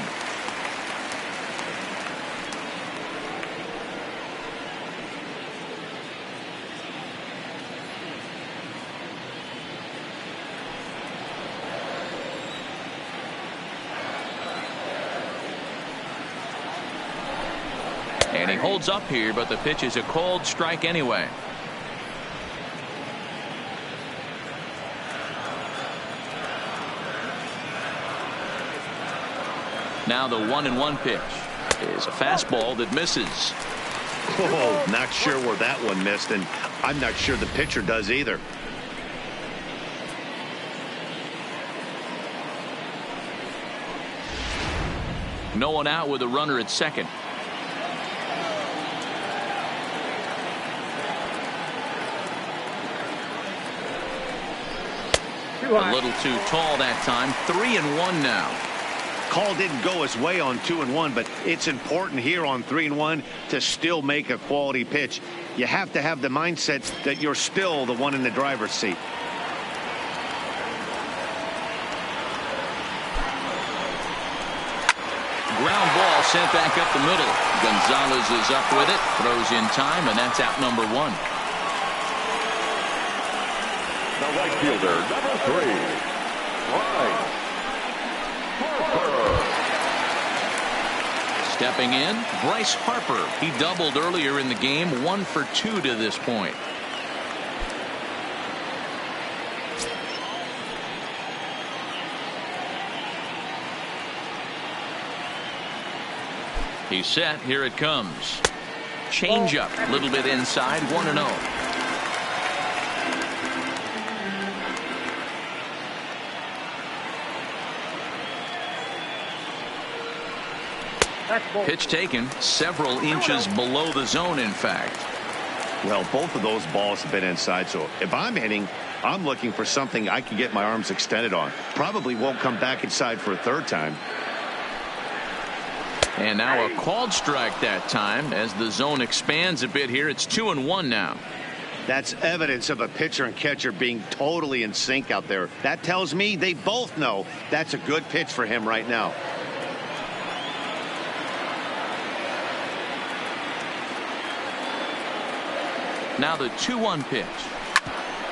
And he holds up here, but the pitch is a cold strike anyway. Now the 1-1 pitch is a fastball that misses. Oh, not sure where that one missed, and I'm not sure the pitcher does either. No one out with a runner at second. A little too tall that time. 3-1 now. Call didn't go his way on 2-1, but it's important here on 3-1 to still make a quality pitch. You have to have the mindset that you're still the one in the driver's seat. Ground ball sent back up the middle. Gonzalez is up with it, throws in time, and that's out number 1. The right fielder, number 3, Bryce Harper. Stepping in, Bryce Harper. He doubled earlier in the game, 1 for 2 to this point. He's set. Here it comes. Change up, a little bit inside, 1-0. Pitch taken several inches below the zone, in fact. Well, both of those balls have been inside, so if I'm hitting, I'm looking for something I can get my arms extended on. Probably won't come back inside for a third time. And now a called strike that time. As the zone expands a bit here, it's 2-1 now. That's evidence of a pitcher and catcher being totally in sync out there. That tells me they both know that's a good pitch for him right now. Now the 2-1 pitch.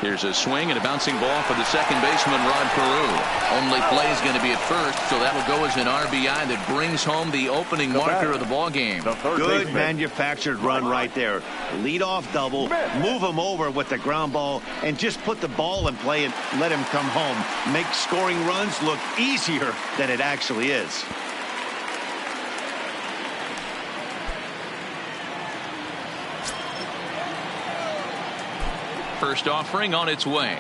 Here's a swing and a bouncing ball for the second baseman, Rod Carew. Only play is going to be at first, so that will go as an RBI that brings home the opening marker of the ball game. Good manufactured run right there. Lead off double, move him over with the ground ball, and just put the ball in play and let him come home. Make scoring runs look easier than it actually is. First offering on its way.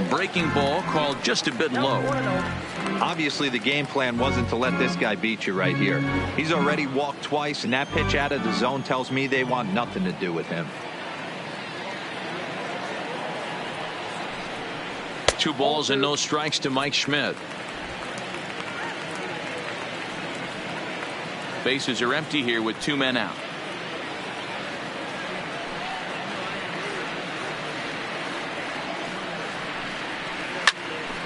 Breaking ball called just a bit low. Obviously, the game plan wasn't to let this guy beat you right here. He's already walked twice, and that pitch out of the zone tells me they want nothing to do with him. 2 balls and no strikes to Mike Schmidt. Bases are empty here with 2 men out.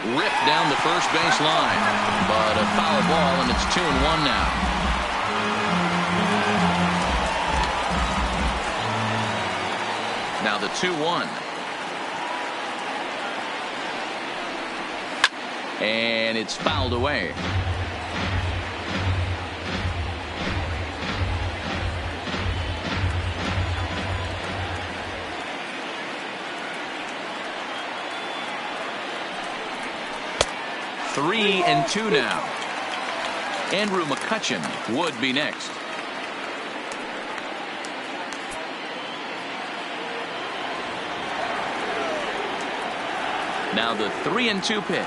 Ripped down the first base line, but a foul ball, and it's 2-1 now. Now the 2-1. And it's fouled away. Three and 2 now. Andrew McCutchen would be next. Now the 3-2 pitch.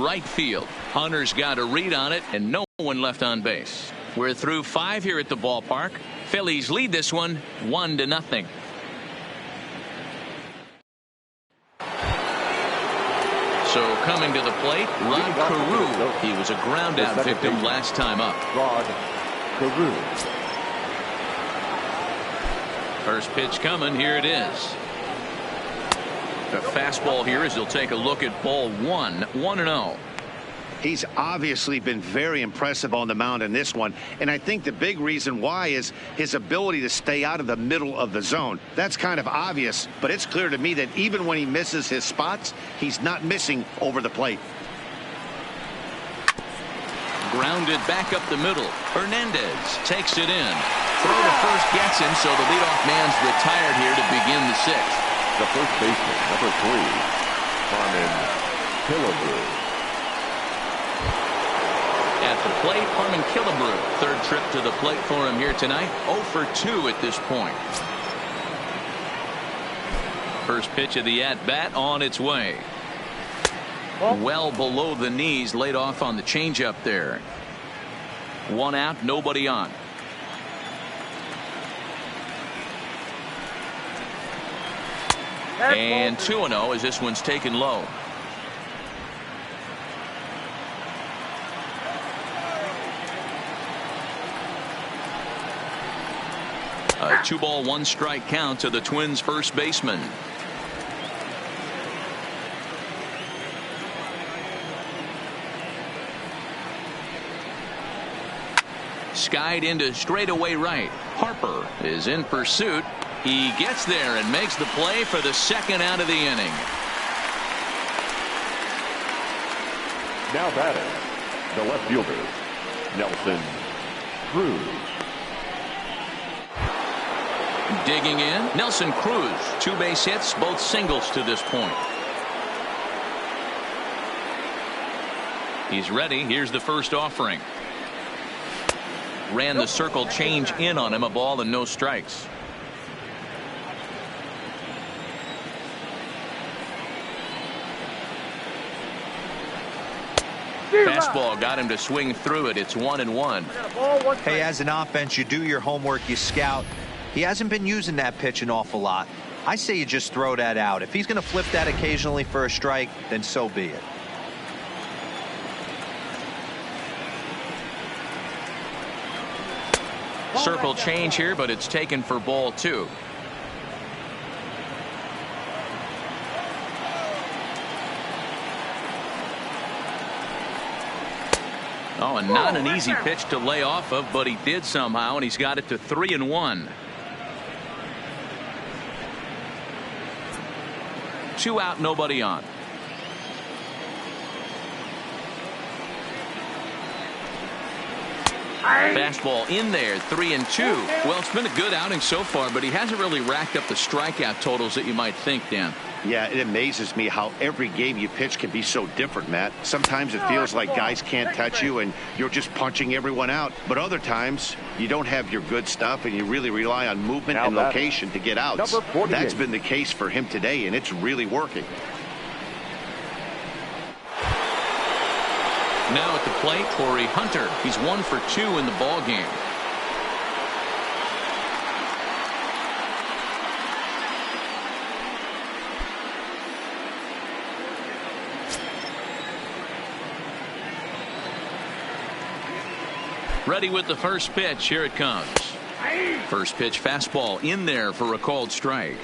Right field. Hunter's got a read on it, and no one left on base. We're through 5 here at the ballpark. Phillies lead this one 1-0. So coming to the plate, Rod Carew. He was a ground out victim last time up. Rod Carew. First pitch coming. Here it is. The fastball here as he'll take a look at ball 1. 1-0. He's obviously been very impressive on the mound in this one, and I think the big reason why is his ability to stay out of the middle of the zone. That's kind of obvious, but it's clear to me that even when he misses his spots, he's not missing over the plate. Grounded back up the middle. Hernandez takes it in. Throw to first gets him, so the leadoff man's retired here to begin the 6th. The first baseman, number 3, Harmon Killebrew. At the plate, Harmon Killebrew. Third trip to the plate for him here tonight. 0 for 2 at this point. First pitch of the at-bat on its way. Well below the knees, laid off on the changeup there. 1 out, nobody on. And 2-0 as this one's taken low. A 2-ball, 1-strike count to the Twins' first baseman. Skied into straightaway right. Harper is in pursuit. He gets there and makes the play for the 2nd out of the inning. Now batting, the left fielder, Nelson Cruz. Digging in, Nelson Cruz. 2 base hits, both singles to this point. He's ready. Here's the first offering. Ran the circle change in on him. A ball and no strikes. Fastball got him to swing through it. It's 1-1. Hey, as an offense, you do your homework, you scout. He hasn't been using that pitch an awful lot. I say you just throw that out. If he's going to flip that occasionally for a strike, then so be it. Circle change here, but it's taken for ball 2. Oh, and not an easy pitch to lay off of, but he did somehow, and he's got it to 3-1. 2 out, nobody on. Fastball in there, 3-2. Well, it's been a good outing so far, but he hasn't really racked up the strikeout totals that you might think, Dan. Yeah, it amazes me how every game you pitch can be so different, Matt. Sometimes it feels like guys can't touch you and you're just punching everyone out. But other times you don't have your good stuff and you really rely on movement and location to get outs. That's been the case for him today, and it's really working. Now at the plate, Corey Hunter. He's 1 for 2 in the ball game. Ready with the first pitch. Here it comes. First pitch fastball in there for a called strike.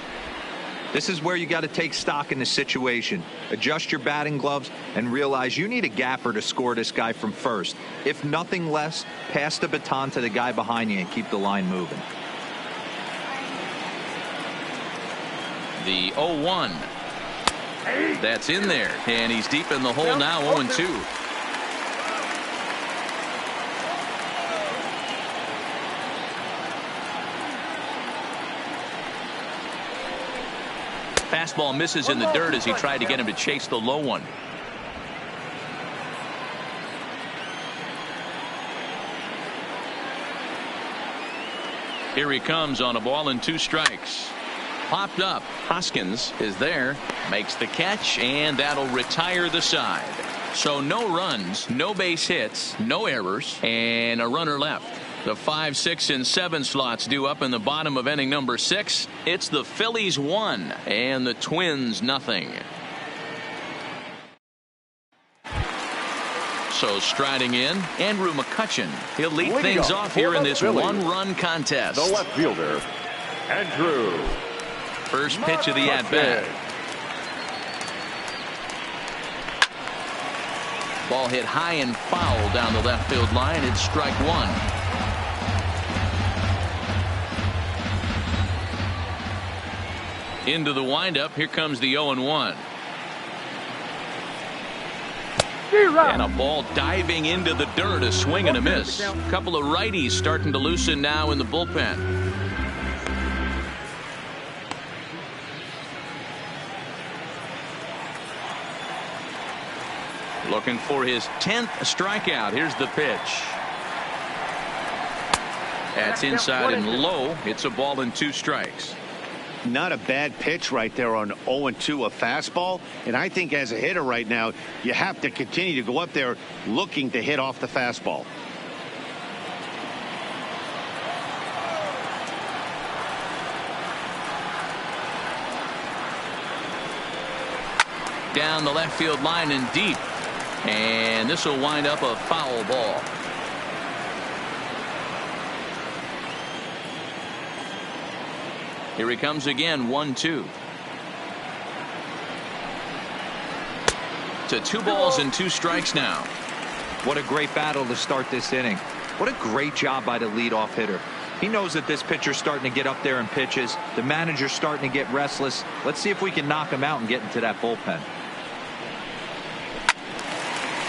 This is where you got to take stock in the situation. Adjust your batting gloves and realize you need a gapper to score this guy from first. If nothing less, pass the baton to the guy behind you and keep the line moving. The 0-1. That's in there, and he's deep in the hole now. 0-2. Fastball misses in the dirt as he tried to get him to chase the low one. Here he comes on a ball and 2 strikes. Popped up. Hoskins is there, makes the catch, and that'll retire the side. So no runs, no base hits, no errors, and a runner left. The 5, 6, and 7 slots due up in the bottom of inning number 6. It's the Phillies 1 and the Twins nothing. So striding in, Andrew McCutchen. He'll lead things off here in this one-run contest. The left fielder, Andrew. First pitch of the at-bat. Ball hit high and foul down the left field line. It's strike 1. Into the windup. Here comes the 0-1. And a ball diving into the dirt. A swing and a miss. A couple of righties starting to loosen now in the bullpen. Looking for his 10th strikeout. Here's the pitch. That's inside and low. It's a ball and 2 strikes. Not a bad pitch right there on 0-2, a fastball. And I think as a hitter right now, you have to continue to go up there looking to hit off the fastball. Down the left field line and deep. And this will wind up a foul ball. Here he comes again. 1-2. To 2 balls and 2 strikes now. What a great battle to start this inning. What a great job by the leadoff hitter. He knows that this pitcher's starting to get up there in pitches. The manager's starting to get restless. Let's see if we can knock him out and get into that bullpen.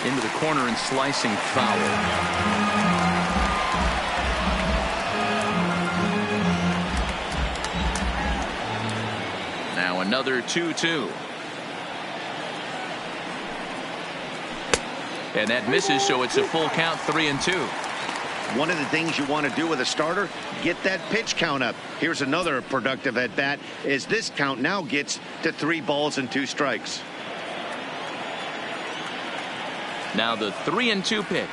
Into the corner and slicing foul. Now another 2-2. And that misses, so it's a full count. 3-2. One of the things you want to do with a starter, get that pitch count up. Here's another productive at bat as this count now gets to 3 balls and 2 strikes. Now the 3-2 pitch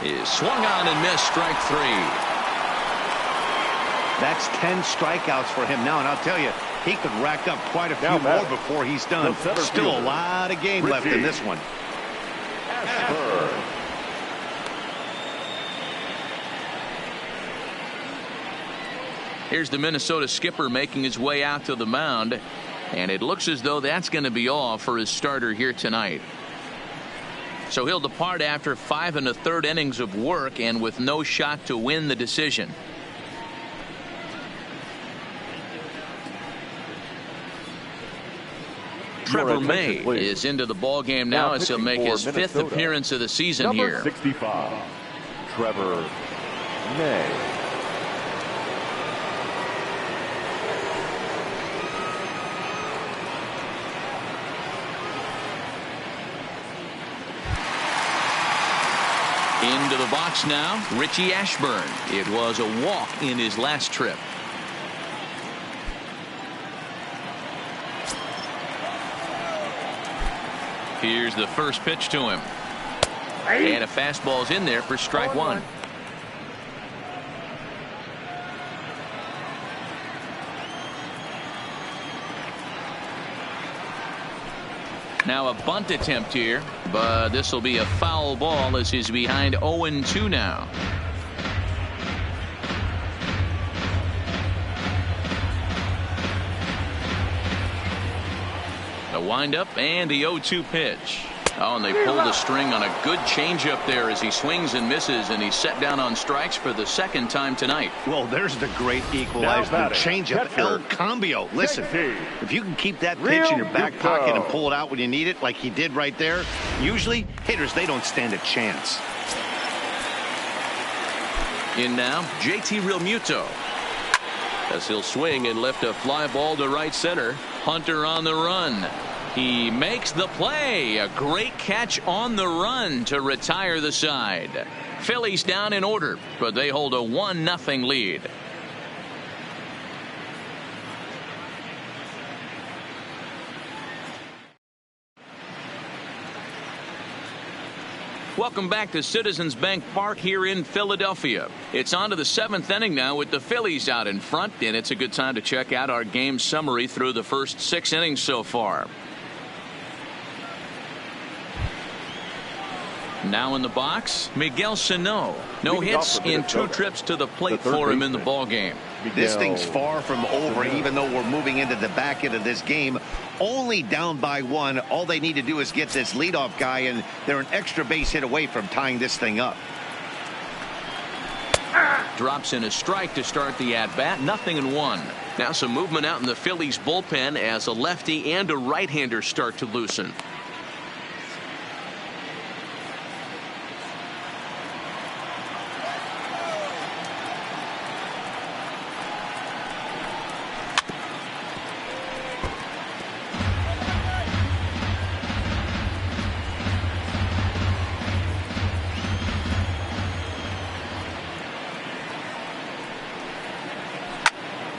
is swung on and missed. Strike 3. That's 10 strikeouts for him now, and I'll tell you, he could rack up quite a few more before he's done. Still a lot of game left in this one. Here's the Minnesota skipper making his way out to the mound, and it looks as though that's going to be all for his starter here tonight. So he'll depart after 5 1/3 innings of work and with no shot to win the decision. Trevor May is into the ball game now as he'll make his 5th appearance of the season here. Number 65, Trevor May. Into the box now, Richie Ashburn. It was a walk in his last trip. Here's the first pitch to him. And a fastball's in there for strike 1. Now a bunt attempt here, but this will be a foul ball as he's behind 0-2 now. The windup and the 0-2 pitch. Oh, and they pull the string on a good changeup there as he swings and misses, and he's set down on strikes for the second time tonight. Well, there's the great equalizer. Changeup, El Cambio. Listen, if you can keep that pitch in your back pocket and pull it out when you need it, like he did right there, usually hitters, they don't stand a chance. In now, JT Realmuto. As he'll swing and lift a fly ball to right center. Hunter on the run. He makes the play. A great catch on the run to retire the side. Phillies down in order, but they hold a 1-0 lead. Welcome back to Citizens Bank Park here in Philadelphia. It's on to the 7th inning now with the Phillies out in front, and it's a good time to check out our game summary through the first 6 innings so far. Now in the box, Miguel Sano. No hits in 2 trips to the plate for him in the ball game. This thing's far from over, even though we're moving into the back end of this game. Only down by 1. All they need to do is get this leadoff guy, and they're an extra base hit away from tying this thing up. Drops in a strike to start the at-bat. 0-1. Now some movement out in the Phillies bullpen as a lefty and a right-hander start to loosen.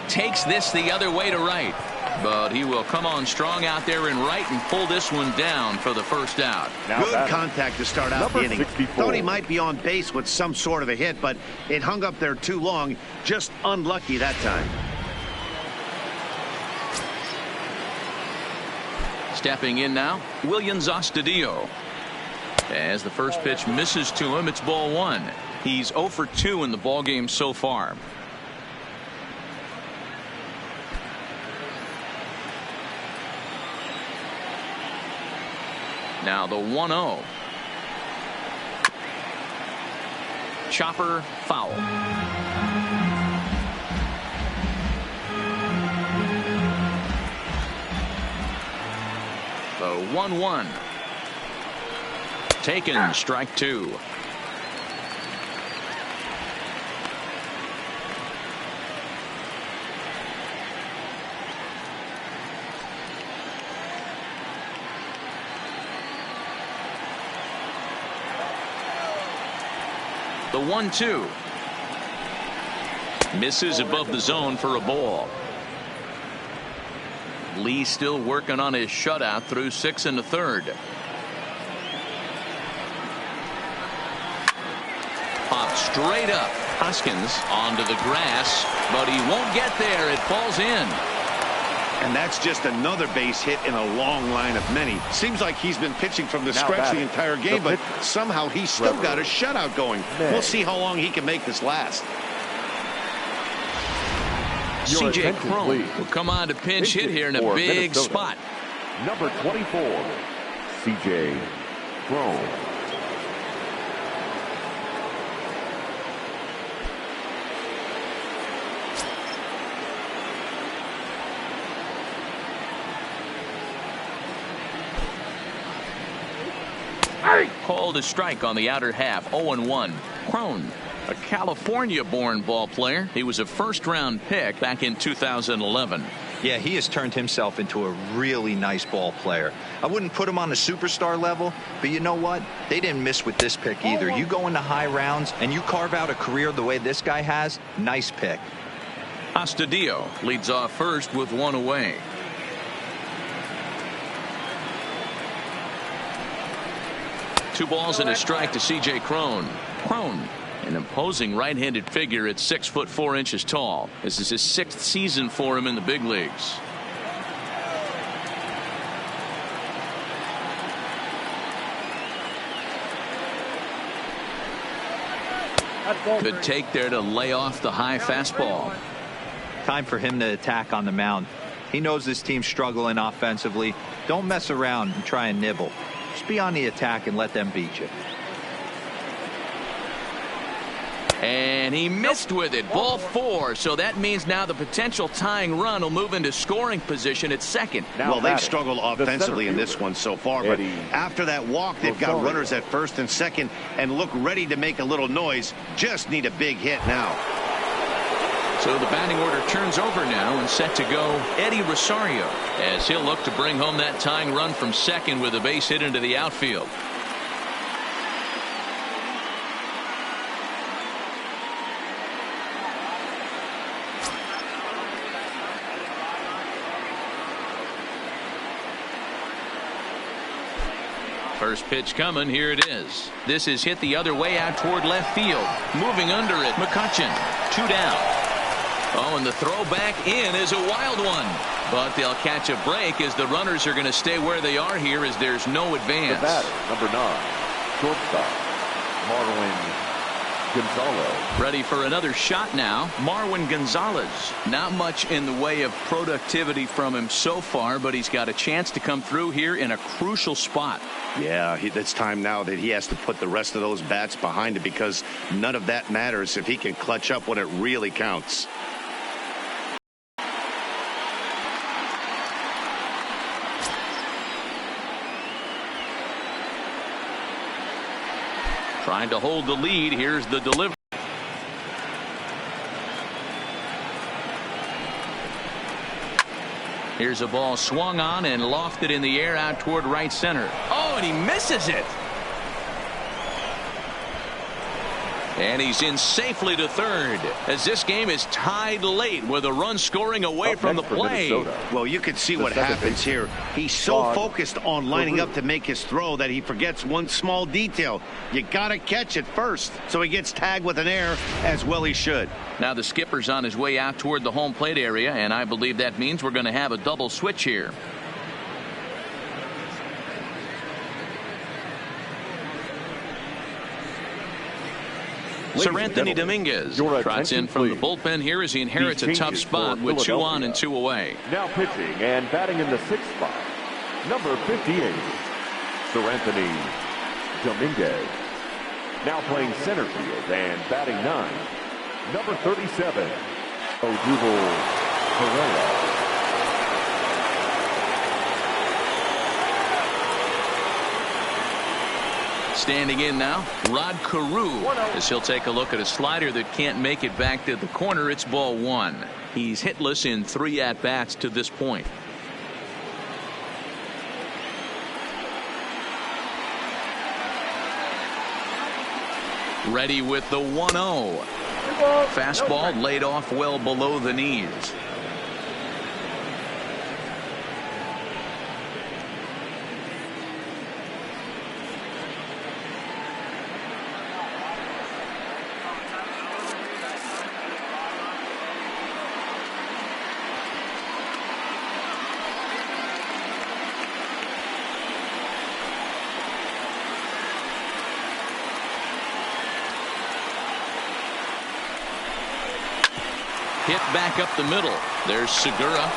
Takes this the other way to right, but he will come on strong out there in right and pull this one down for the first out. Good contact to start out the inning. Thought he might be on base with some sort of a hit, but it hung up there too long. Just unlucky that time. Stepping in now, Williams Astudillo. As the first pitch misses to him, it's ball 1. He's 0 for 2 in the ball game so far. Now the 1-0. Chopper foul. The 1-1. Taken, strike 2. The 1-2. Misses above the zone for a ball. Lee still working on his shutout through 6 1/3. Popped straight up. Hoskins onto the grass, but he won't get there. It falls in. And that's just another base hit in a long line of many. Seems like he's been pitching from the stretch the entire game, but somehow he's still got a shutout going. We'll see how long he can make this last. C.J. Cron will come on to pinch hit here in a big spot. Number 24, C.J. Cron. Called a strike on the outer half. 0-1. Cron, a California-born ball player. He was a first-round pick back in 2011. Yeah, he has turned himself into a really nice ball player. I wouldn't put him on the superstar level, but you know what? They didn't miss with this pick either. You go into high rounds and you carve out a career the way this guy has. Nice pick. Astudillo leads off first with 1 away. Two balls and a strike to C.J. Cron. Cron, an imposing right-handed figure at 6'4" tall. This is his 6th season for him in the big leagues. Good take there to lay off the high fastball. Time for him to attack on the mound. He knows this team's struggling offensively. Don't mess around and try and nibble. Just be on the attack and let them beat you. And he missed with it. Ball 4. So that means now the potential tying run will move into scoring position at second. Well, they've struggled offensively in this one so far, but after that walk, they've got runners at first and second and look ready to make a little noise. Just need a big hit now. So the batting order turns over now and set to go Eddie Rosario as he'll look to bring home that tying run from second with a base hit into the outfield. First pitch coming. Here it is. This is hit the other way out toward left field. Moving under it, McCutchen. 2 down. Oh, and the throw back in is a wild one. But they'll catch a break as the runners are going to stay where they are here as there's no advance. The batter, number 9, shortstop, Marwin Gonzalez. Ready for another shot now. Marwin Gonzalez. Not much in the way of productivity from him so far, but he's got a chance to come through here in a crucial spot. Yeah, it's time now that he has to put the rest of those bats behind it because none of that matters if he can clutch up when it really counts. Trying to hold the lead. Here's the delivery. Here's a ball swung on and lofted in the air out toward right center. Oh, and he misses it. And he's in safely to third as this game is tied late with a run scoring away from the play. Well, you can see what happens here. He's so focused on lining up to make his throw that he forgets one small detail. You got to catch it first. So he gets tagged with an error, as well he should. Now the skipper's on his way out toward the home plate area, and I believe that means we're going to have a double switch here. Sir Anthony Dominguez trots in from the bullpen here as he inherits a tough spot with 2 on and 2 away. Now pitching and batting in the 6th spot, number 58, Sir Anthony Dominguez. Now playing center field and batting 9, number 37, Odubel Herrera. Standing in now, Rod Carew, as he'll take a look at a slider that can't make it back to the corner. It's ball 1. He's hitless in 3 at-bats to this point. Ready with the 1-0. Fastball laid off well below the knees. Hit back up the middle. There's Segura.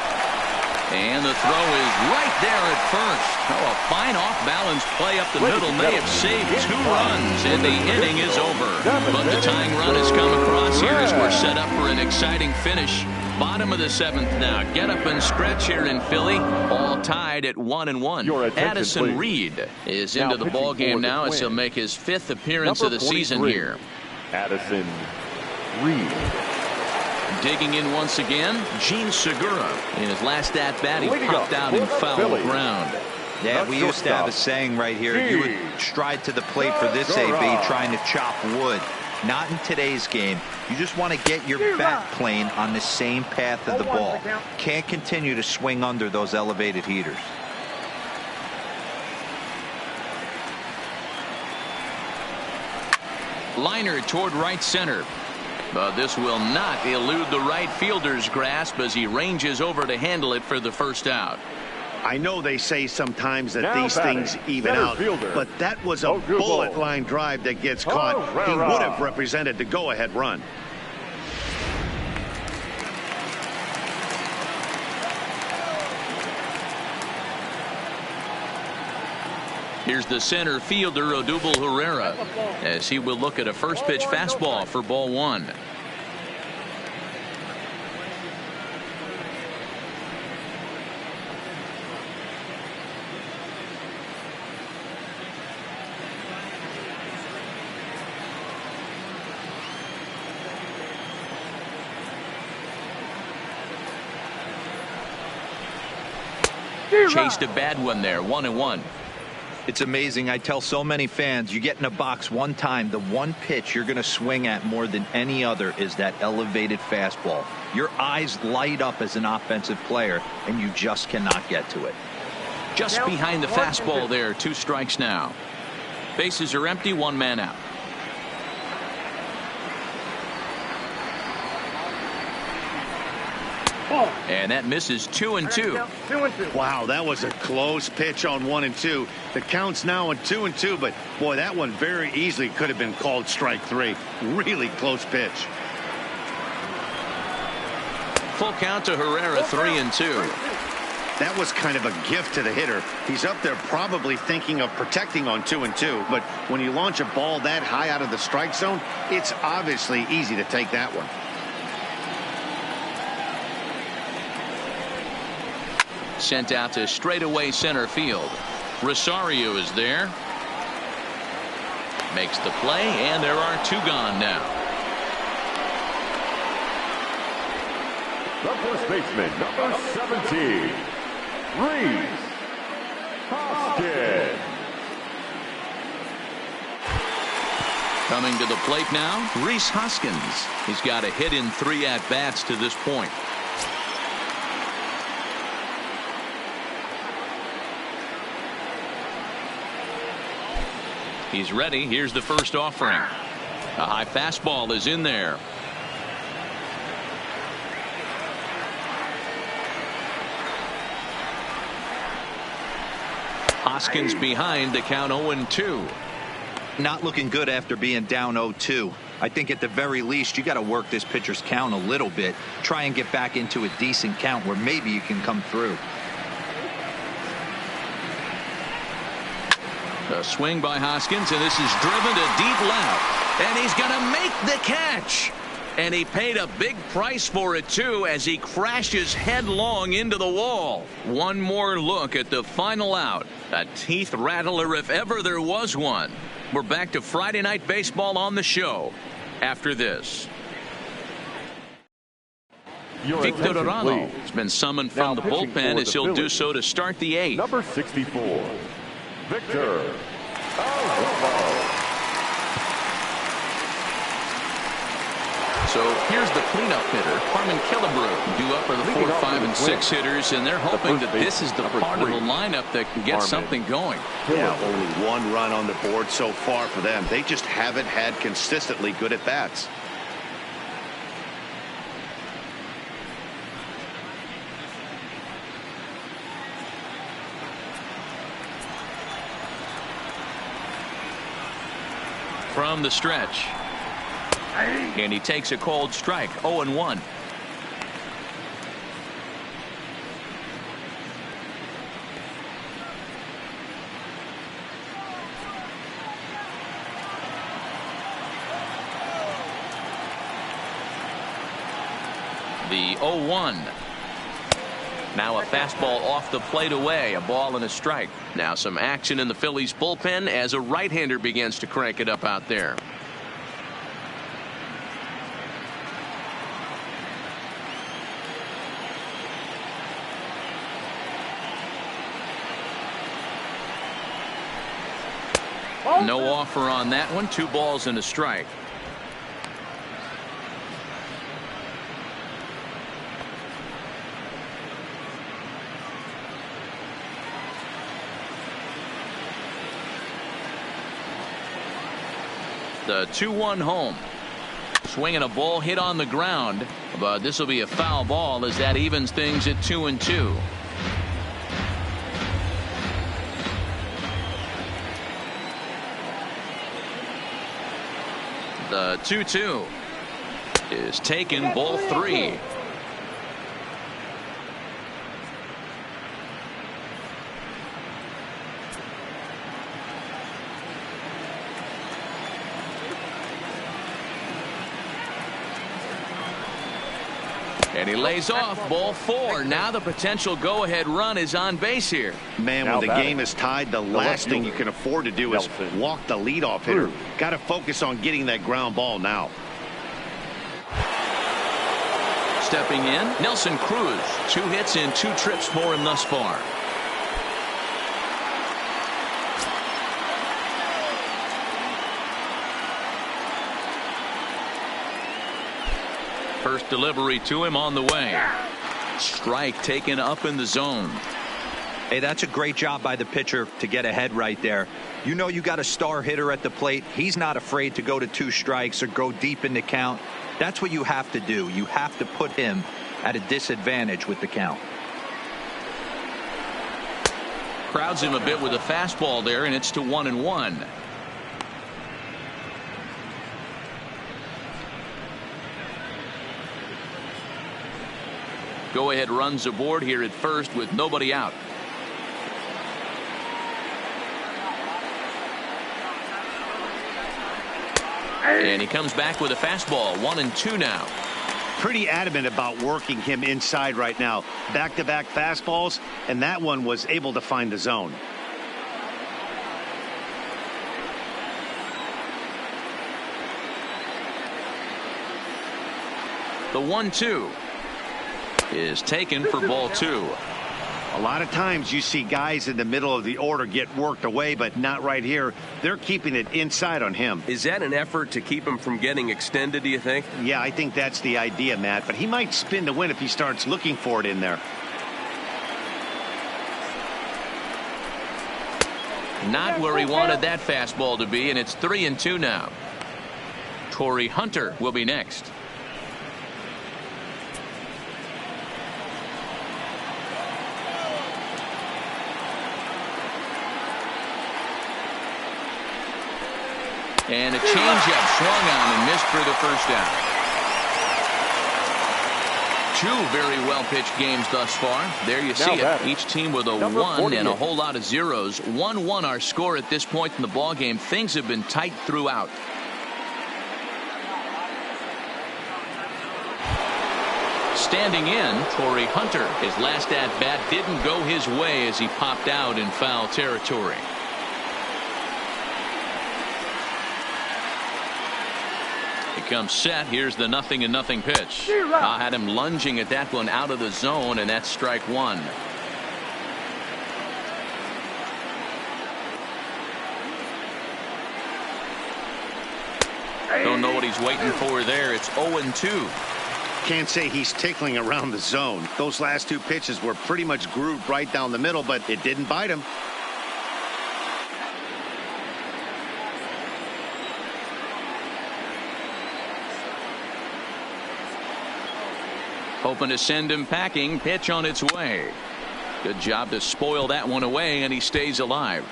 And the throw is right there at first. Oh, a fine off-balance play up the middle may have saved 2 runs, and the inning is over. But the tying run has come across here as we're set up for an exciting finish. Bottom of the 7th now. Get up and stretch here in Philly. All tied at 1-1. Addison Reed is into the ball game now as he'll make his 5th appearance of the season here. Addison Reed. Digging in once again, Gene Segura. In his last at-bat, he popped out in foul ground. Yeah, we used to have a saying right here. You would stride to the plate for this AB trying to chop wood. Not in today's game. You just want to get your bat plane on the same path of the ball. Can't continue to swing under those elevated heaters. Liner toward right center. But this will not elude the right fielder's grasp as he ranges over to handle it for the first out. I know they say sometimes that these things even out, but that was a bullet line drive that gets caught. He would have represented the go-ahead run. Here's the center fielder, Odubel Herrera, as he will look at a first pitch fastball for ball one. Chased a bad one there, 1-1. It's amazing. I tell so many fans, you get in a box one time, the one pitch you're going to swing at more than any other is that elevated fastball. Your eyes light up as an offensive player, and you just cannot get to it. Just behind the fastball there, 2 strikes now. Bases are empty, 1 man out. And that misses 2-2. 2-2. Wow, that was a close pitch on 1-2. The count's now on 2-2, but boy, that one very easily could have been called strike 3. Really close pitch. Full count to Herrera, 3-2. That was kind of a gift to the hitter. He's up there probably thinking of protecting on 2-2, but when you launch a ball that high out of the strike zone, it's obviously easy to take that one. Sent out to straightaway center field. Rosario is there. Makes the play, and there are 2 gone now. The first baseman, number 17, Rhys Hoskins. Coming to the plate now, Rhys Hoskins. He's got a hit in 3 at-bats to this point. He's ready. Here's the first offering. A high fastball is in there. Hoskins behind, the count 0-2. Not looking good after being down 0-2. I think at the very least you got to work this pitcher's count a little bit. Try and get back into a decent count where maybe you can come through. A swing by Hoskins, and this is driven to deep left, and he's going to make the catch, and he paid a big price for it too as he crashes headlong into the wall. One more look at the final out. A teeth rattler if ever there was one. We're back to Friday Night Baseball on the show after this. Victor Arano has been summoned from the bullpen as he'll do so to start the 8th. Number 64, Victor Arano. So here's the cleanup hitter, Harmon Killebrew, due up for the 4, 5, and 6 hitters, and they're hoping that this is the part of the lineup that can get something going. Yeah, only 1 run on the board so far for them. They just haven't had consistently good at bats. From the stretch. And he takes a cold strike, 0-1. The 0-1. Now a fastball off the plate away, a ball and a strike. Now some action in the Phillies bullpen as a right-hander begins to crank it up out there. No offer on that one. 2 balls and a strike. The 2-1 home. Swinging a ball hit on the ground, but this will be a foul ball as that evens things at 2-2. The 2-2 is taken, ball 3. And he lays off, ball 4. Now the potential go-ahead run is on base here. Man, when the game is tied, the last thing you can afford to do is walk the leadoff hitter. Got to focus on getting that ground ball now. Stepping in, Nelson Cruz. 2 hits in 2 trips for him thus far. First delivery to him on the way. Strike taken up in the zone. Hey, that's a great job by the pitcher to get ahead right there. You know you got a star hitter at the plate. He's not afraid to go to 2 strikes or go deep in the count. That's what you have to do. You have to put him at a disadvantage with the count. Crowds him a bit with a fastball there, and it's to 1-1. Go-ahead runs aboard here at first with nobody out. And he comes back with a fastball. 1-2 now. Pretty adamant about working him inside right now. Back-to-back fastballs, and that one was able to find the zone. The 1-2 is taken for ball 2. A lot of times you see guys in the middle of the order get worked away, but not right here. They're keeping it inside on him. Is that an effort to keep him from getting extended, do you think? Yeah, I think that's the idea, Matt, but he might spin to win if he starts looking for it in there. Not where he wanted that fastball to be, and it's 3-2 now. Torrey Hunter will be next. And a changeup swung on and missed for the first out. 2 very well-pitched games thus far. There you see it. Each team with a 1 and a whole lot of zeros. 1-1 our score at this point in the ballgame. Things have been tight throughout. Standing in, Torrey Hunter. His last at-bat didn't go his way as he popped out in foul territory. Comes set. Here's the 0-0 pitch. I had him lunging at that one out of the zone, and that's strike 1. Don't know what he's waiting for there. It's 0-2. Can't say he's tickling around the zone. Those last 2 pitches were pretty much grooved right down the middle, but it didn't bite him. Hoping to send him packing. Pitch on its way. Good job to spoil that one away, and he stays alive.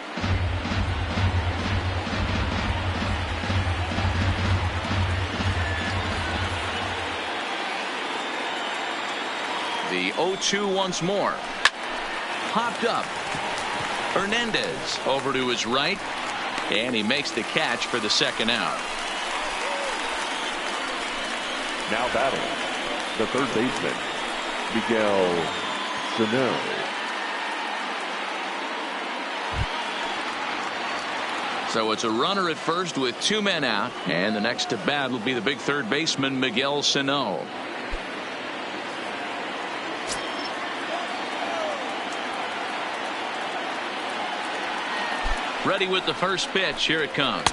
The 0-2 once more. Popped up. Hernandez over to his right, and he makes the catch for the second out. Now batting, the third baseman, Miguel Sano. So it's a runner at first with 2 men out, and the next to bat will be the big third baseman, Miguel Sano. Ready with the first pitch. Here it comes.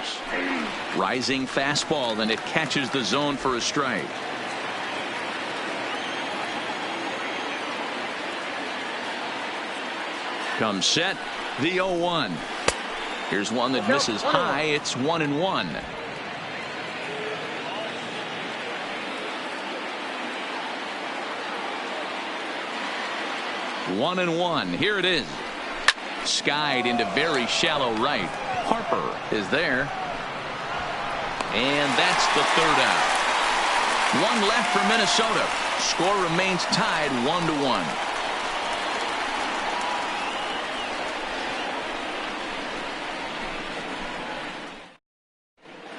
Rising fastball, and it catches the zone for a strike. Comes set. The 0-1. Here's one that misses high. It's 1-1. One and one. Here it is. Skied into very shallow right. Harper is there. And that's the third out. One left for Minnesota. Score remains tied 1-1.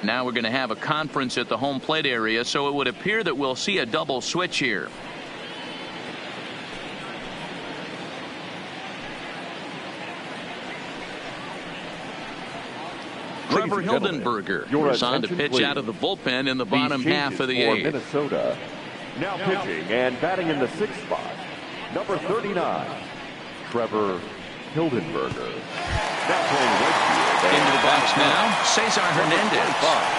Now we're going to have a conference at the home plate area, so it would appear that we'll see a double switch here. Trevor Hildenberger is on to pitch out of the bullpen in the bottom half of the eighth. Minnesota. Now pitching and batting in the sixth spot, number 39, Trevor Hildenberger. Now playing right field. Into the box now, Cesar Hernandez.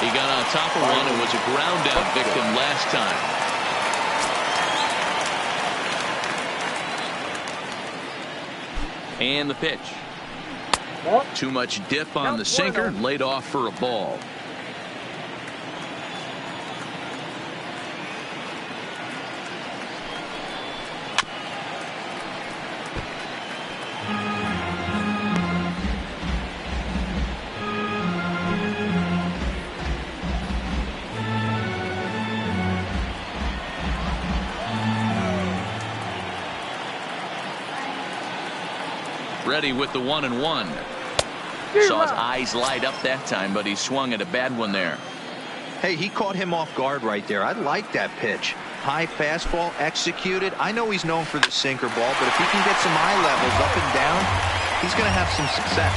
He got on top of one and was a ground out victim last time. And the pitch. Too much dip on the sinker, laid off for a ball. Ready with the 1-1. Saw his eyes light up that time, but he swung at a bad one there. Hey, he caught him off guard right there. I like that pitch. High fastball executed. I know he's known for the sinker ball, but if he can get some eye levels up and down, he's going to have some success.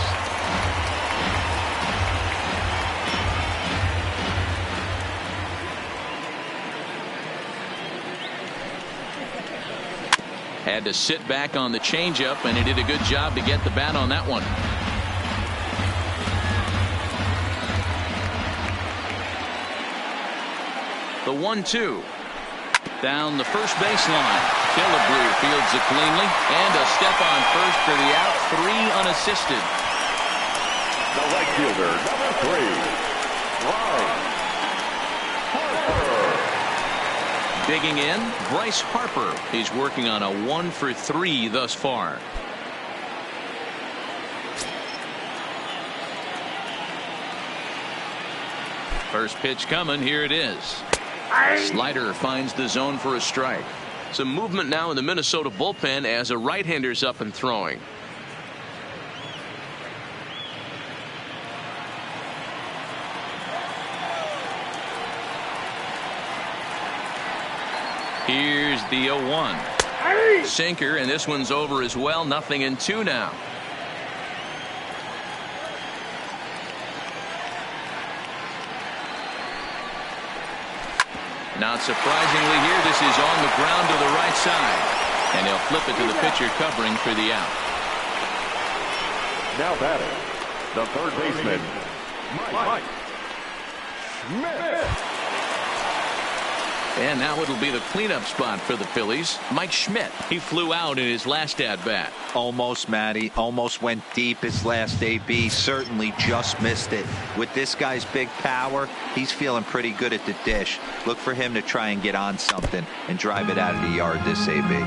Had to sit back on the changeup, and he did a good job to get the bat on that one. The 1-2. Down the first baseline. Killebrew fields it cleanly, and a step on first for the out. 3 unassisted. The right fielder, number 3, Bryce Harper. Digging in, Bryce Harper. He's working on a 1-for-3 thus far. First pitch coming. Here it is. Slider finds the zone for a strike. Some movement now in the Minnesota bullpen as a right-hander's up and throwing. Here's the 0-1. Sinker, and this one's over as well. 0-2 now. Not surprisingly here, this is on the ground to the right side. And he'll flip it to the pitcher covering for the out. Now batting, the third baseman, Mike Schmidt. And now it'll be the cleanup spot for the Phillies. Mike Schmidt. He flew out in his last at-bat. Almost, Matty. Almost went deep his last AB. Certainly just missed it. With this guy's big power, he's feeling pretty good at the dish. Look for him to try and get on something and drive it out of the yard this AB.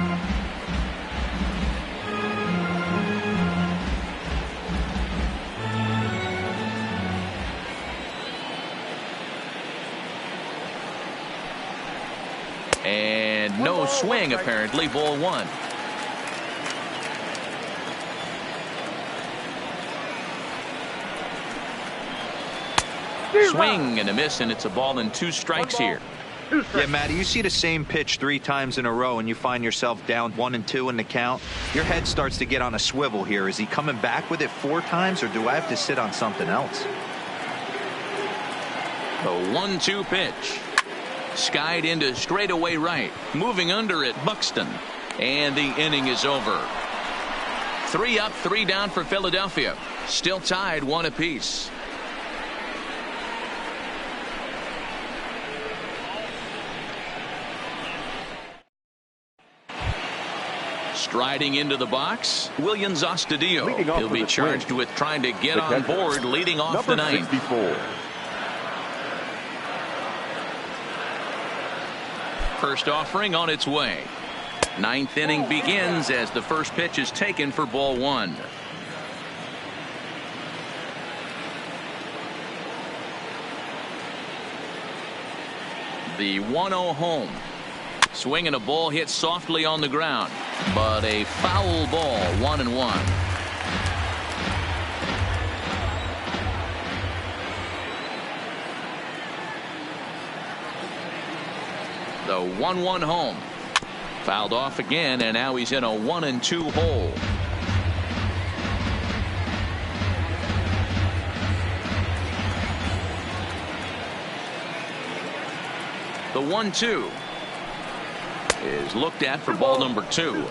And no swing, apparently. Ball 1. Swing and a miss, and it's a ball and 2 strikes here. Yeah, Matty, you see the same pitch 3 times in a row and you find yourself down 1-2 in the count. Your head starts to get on a swivel here. Is he coming back with it 4 times, or do I have to sit on something else? The 1-2 pitch. Skied into straightaway right. Moving under it, Buxton. And the inning is over. 3 up, 3 down for Philadelphia. Still tied 1 apiece. Striding into the box, Williams Astudillo. He'll be charged with trying to get on board, leading off the ninth. 64. First offering on its way. 9th inning begins as the first pitch is taken for ball 1. The 1-0 home. Swinging a ball hit softly on the ground, but a foul ball. 1-1. The 1-1 home. Fouled off again, and now he's in a 1-2 hole. The 1-2 is looked at for ball number 2.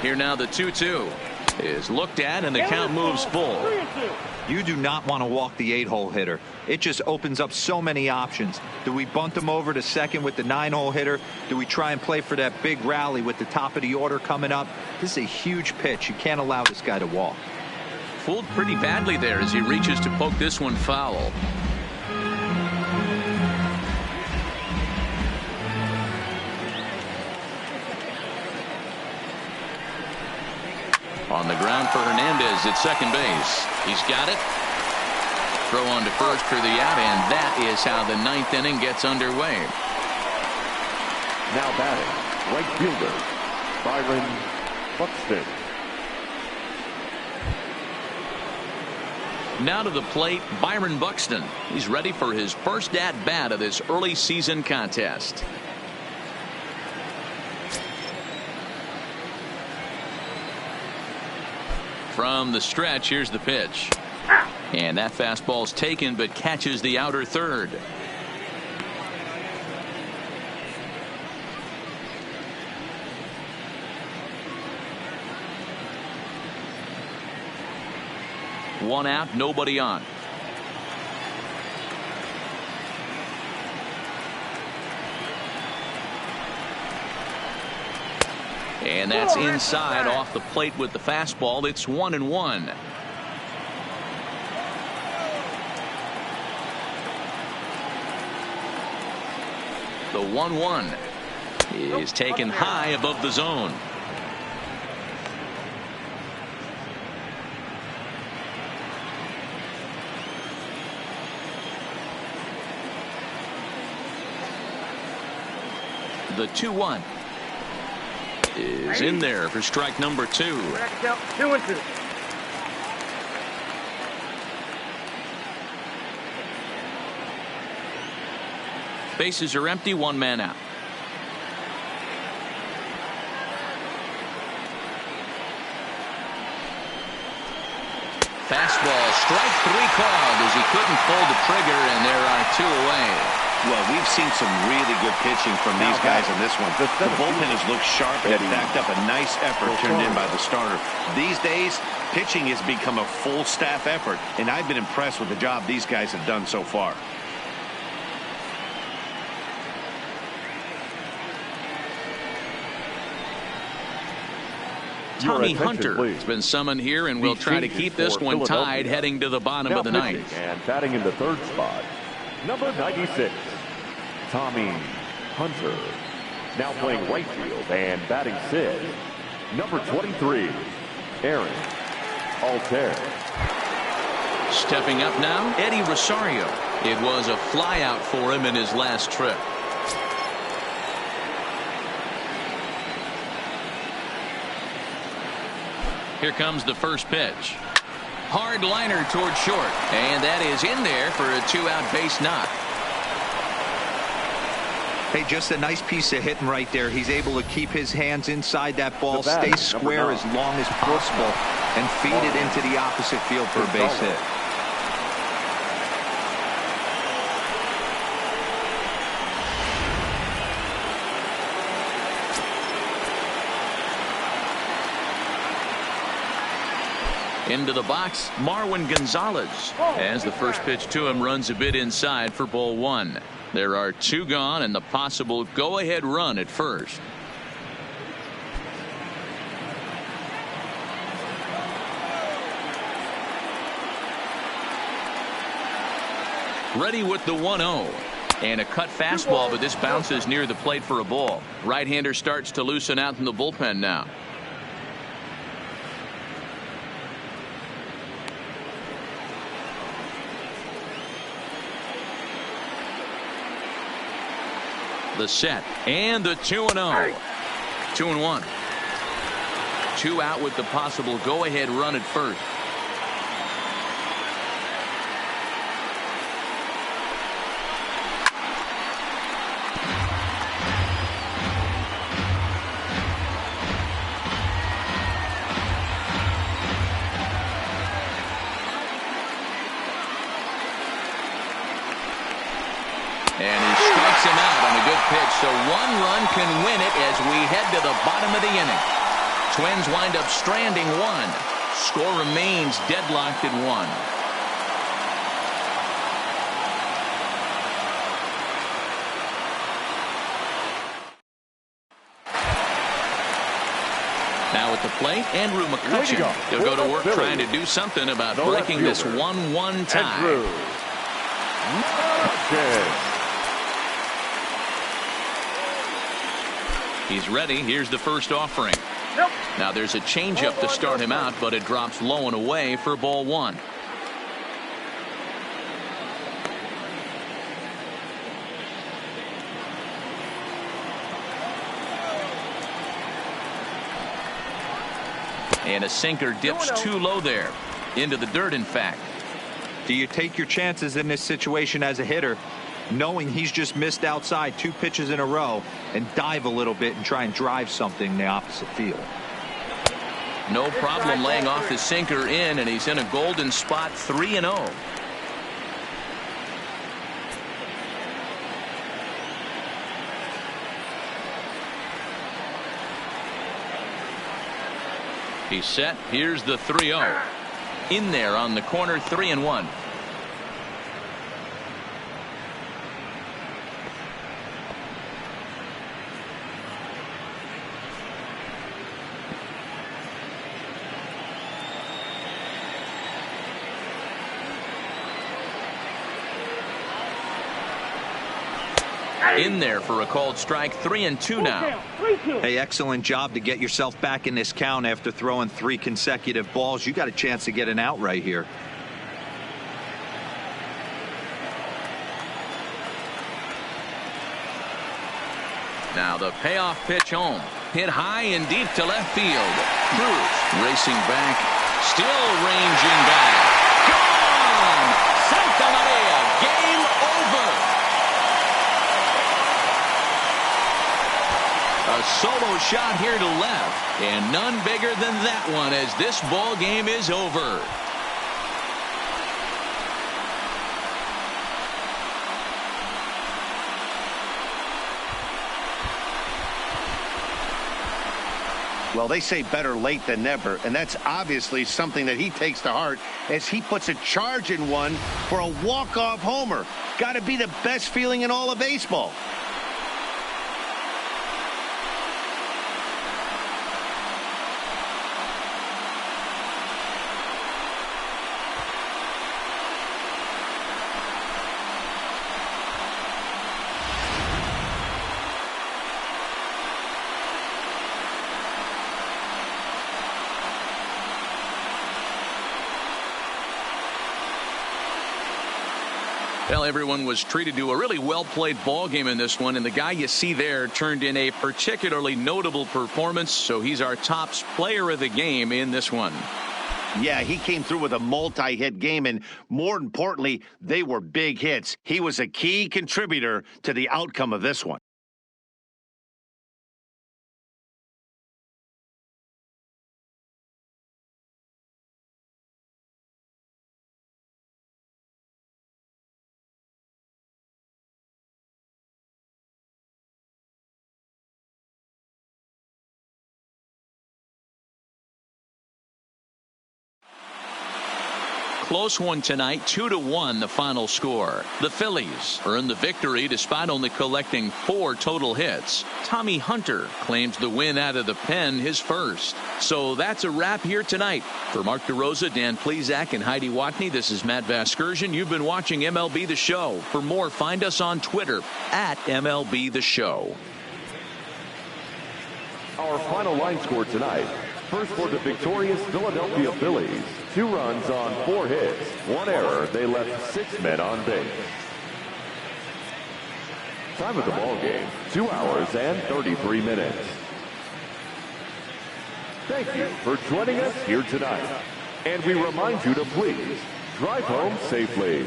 Here now the 2-2 is looked at, and the count moves full. You do not want to walk the 8-hole hitter. It just opens up so many options. Do we bunt him over to second with the 9-hole hitter? Do we try and play for that big rally with the top of the order coming up? This is a huge pitch. You can't allow this guy to walk. Fooled pretty badly there as he reaches to poke this one foul. On the ground for Hernandez at second base. He's got it. Throw on to first for the out, and that is how the 9th inning gets underway. Now batting, right fielder, Byron Buxton. Now to the plate, Byron Buxton. He's ready for his first at-bat of this early season contest. From the stretch, here's the pitch. And that fastball's taken, but catches the outer third. One out, nobody on. And that's inside off the plate with the fastball. It's 1-1. The 1-1 is taken high above the zone. The 2-1 is in there for strike number 2. 2-2. Bases are empty, one man out. Fastball, strike 3 called as he couldn't pull the trigger, and there are 2 away. Well, we've seen some really good pitching from these guys in this one. The bullpen has looked sharp and it backed up a nice effort turned in by the starter. These days, pitching has become a full staff effort, and I've been impressed with the job these guys have done so far. Tommy Hunter has been summoned here, and we'll try to keep this one tied heading to the bottom of the 9th. And batting in the 3rd spot, number 96, Tommy Hunter. Now playing right field and batting 6th, number 23, Aaron Altair. Stepping up now, Eddie Rosario. It was a flyout for him in his last trip. Here comes the first pitch. Hard liner toward short, and that is in there for a 2-out base knock. Hey, just a nice piece of hitting right there. He's able to keep his hands inside that ball, stay square as long as possible, and feed it into the opposite field for a base hit. Into the box, Marwin Gonzalez, as the first pitch to him runs a bit inside for ball 1. There are 2 gone and the possible go-ahead run at first. Ready with the 1-0. And a cut fastball, but this bounces near the plate for a ball. Right-hander starts to loosen out in the bullpen now. The set and the 2-0. 2-1. 2 out with the possible go-ahead run at first. And he strikes him out on a good pitch, so 1 run can win it as we head to the bottom of the inning. Twins wind up stranding 1. Score remains deadlocked at 1. Now at the plate, Andrew McCutchen. He'll go to work trying to do something about breaking this 1-1 tie. He's ready. Here's the first offering. Nope. Now there's a changeup to start him out, but it drops low and away for ball 1. And a sinker dips too low there. Into the dirt, in fact. Do you take your chances in this situation as a hitter, knowing he's just missed outside 2 pitches in a row, and dive a little bit and try and drive something in the opposite field? No problem laying off his sinker in, and he's in a golden spot, 3-0. He's set. Here's the 3-0. In there on the corner, 3-1. In there for a called strike, 3-2 now. Hey, excellent job to get yourself back in this count after throwing 3 consecutive balls. You got a chance to get an out right here. Now the payoff pitch home. Hit high and deep to left field. Cruz racing back. Still ranging back. Gone! Santa Maria. Game over. A solo shot here to left, and none bigger than that one as this ball game is over. Well, they say better late than never, and that's obviously something that he takes to heart as he puts a charge in one for a walk-off homer. Got to be the best feeling in all of baseball. Well, everyone was treated to a really well-played ball game in this one, and the guy you see there turned in a particularly notable performance, so he's our top player of the game in this one. Yeah, he came through with a multi-hit game, and more importantly, they were big hits. He was a key contributor to the outcome of this one. close one tonight, 2-1 the final score. The Phillies earned the victory despite only collecting 4 total hits. Tommy Hunter claims the win out of the pen, his first. So that's a wrap here tonight. For Mark DeRosa, Dan Plesac, and Heidi Watney, this is Matt Vasgersian. You've been watching MLB The Show. For more, find us on Twitter at MLB The Show. Our final line score tonight. First for the victorious Philadelphia Phillies. 2 runs on 4 hits. 1 error. They left 6 men on base. Time of the ball game, 2 hours and 33 minutes. Thank you for joining us here tonight. And we remind you to please drive home safely.